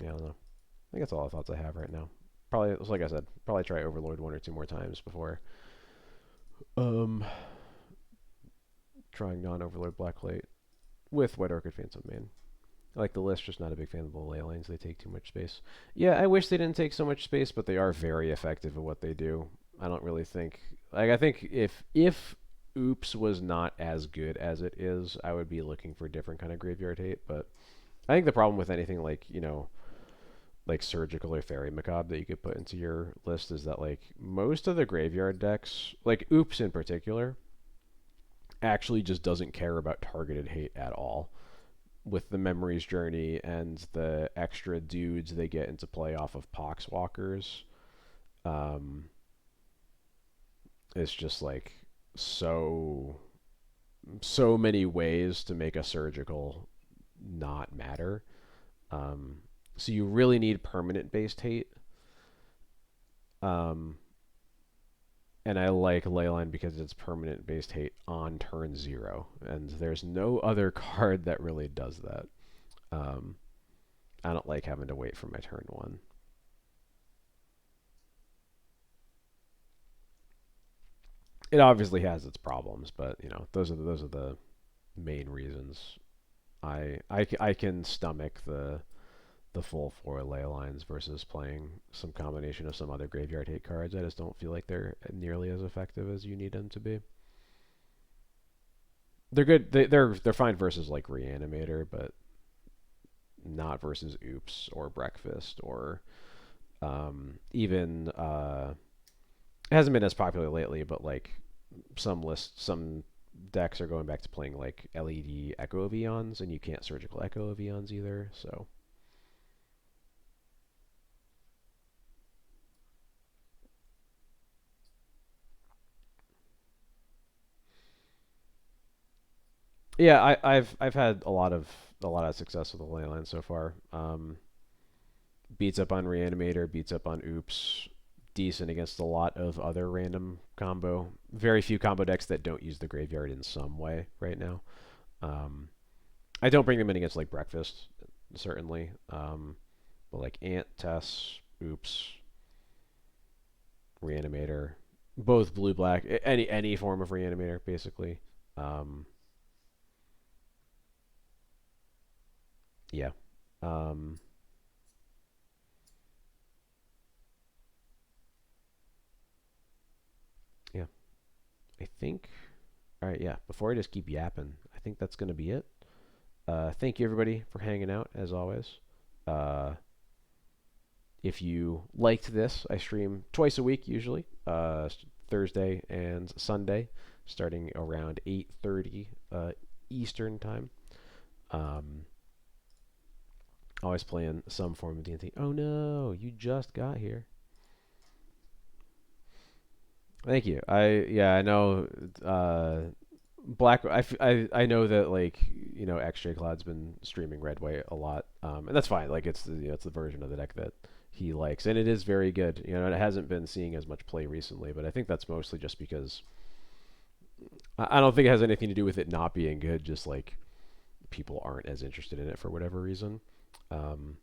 yeah, I don't know. I think that's all the thoughts I have right now. Probably, like I said, probably try Overlord 1 or 2 more times before um, trying non-Overlord Blacklight with White Orchid Phantom Main. I like the list, just not a big fan of the ley lines. They take too much space. Yeah, I wish they didn't take so much space, but they are very effective at what they do. I don't really think like I think if Oops was not as good as it is, I would be looking for different kind of graveyard hate. But I think the problem with anything like like Surgical or Fairy Macabre that you could put into your list is that like most of the graveyard decks, like Oops in particular, actually just doesn't care about targeted hate at all. With the Memories Journey and the extra dudes they get into play off of Poxwalkers, um, it's just like so many ways to make a surgical not matter. Um, so you really need permanent based hate. Um, and I like Leyline because it's permanent based hate on turn 0, and there's no other card that really does that. Um, I don't like having to wait for my turn 1. It obviously has its problems, but those are the main reasons I can stomach the full 4 ley lines versus playing some combination of some other graveyard hate cards. I just don't feel like they're nearly as effective as you need them to be. They're good. They're fine versus like Reanimator, but not versus Oops or Breakfast or even it hasn't been as popular lately, but like some decks are going back to playing like LED Echo of Eons, and you can't Surgical Echo of Eons either. So yeah, I've had a lot of success with the Leyline so far. Beats up on Reanimator, beats up on Oops, decent against a lot of other random combo. Very few combo decks that don't use the graveyard in some way right now. Um, I don't bring them in against like Breakfast, certainly. But like Ant, Tess, Oops, Reanimator, both blue black, any form of Reanimator basically. Um, yeah. Um, yeah. I think. All right. Yeah. Before I just keep yapping, I think that's gonna be it. Thank you everybody for hanging out as always. Uh, if you liked this, I stream twice a week usually, Thursday and Sunday, starting around 8:30 Eastern time. Um, always playing some form of D&T. Oh no, you just got here. Thank you. I know. I know that like XJ Cloud's been streaming Red White a lot, and that's fine. Like it's the version of the deck that he likes, and it is very good. And it hasn't been seeing as much play recently, but I think that's mostly just because I don't think it has anything to do with it not being good. Just like people aren't as interested in it for whatever reason. Um,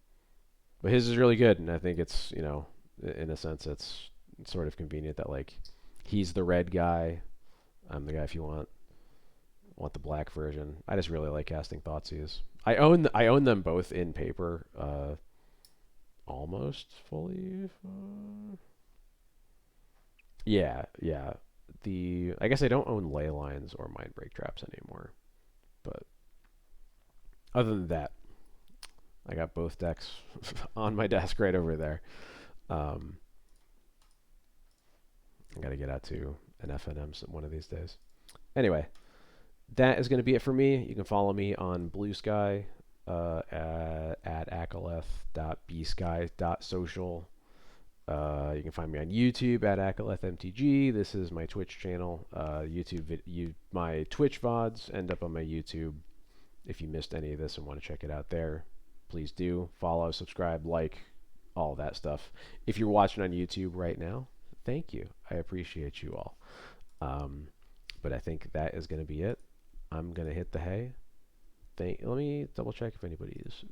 but his is really good, and I think it's in a sense it's sort of convenient that like he's the red guy. I'm the guy if you want the black version. I just really like casting Thoughtseize. I own them both in paper, almost fully. Yeah, yeah. I guess I don't own ley lines or mind break traps anymore. But other than that, I got both decks on my desk right over there. Um, I got to get out to an FNM one of these days. Anyway, that is going to be it for me. You can follow me on Blue Sky at acoleth.bsky.social. You can find me on YouTube at acolethmtg. This is my Twitch channel. My Twitch VODs end up on my YouTube. If you missed any of this and want to check it out there, please do follow, subscribe, like, all that stuff. If you're watching on YouTube right now, thank you. I appreciate you all. But I think that is going to be it. I'm going to hit the hay. Let me double check if anybody is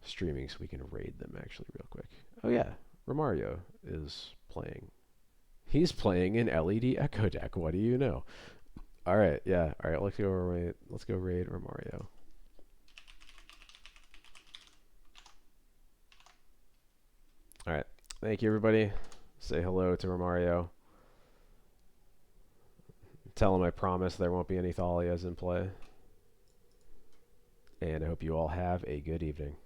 streaming so we can raid them actually real quick. Oh yeah, Romario is playing. He's playing an LED Echo deck. What do you know? All right, yeah. All right, let's go raid Romario. All right. Thank you, everybody. Say hello to Romario. Tell him I promise there won't be any Thalias in play. And I hope you all have a good evening.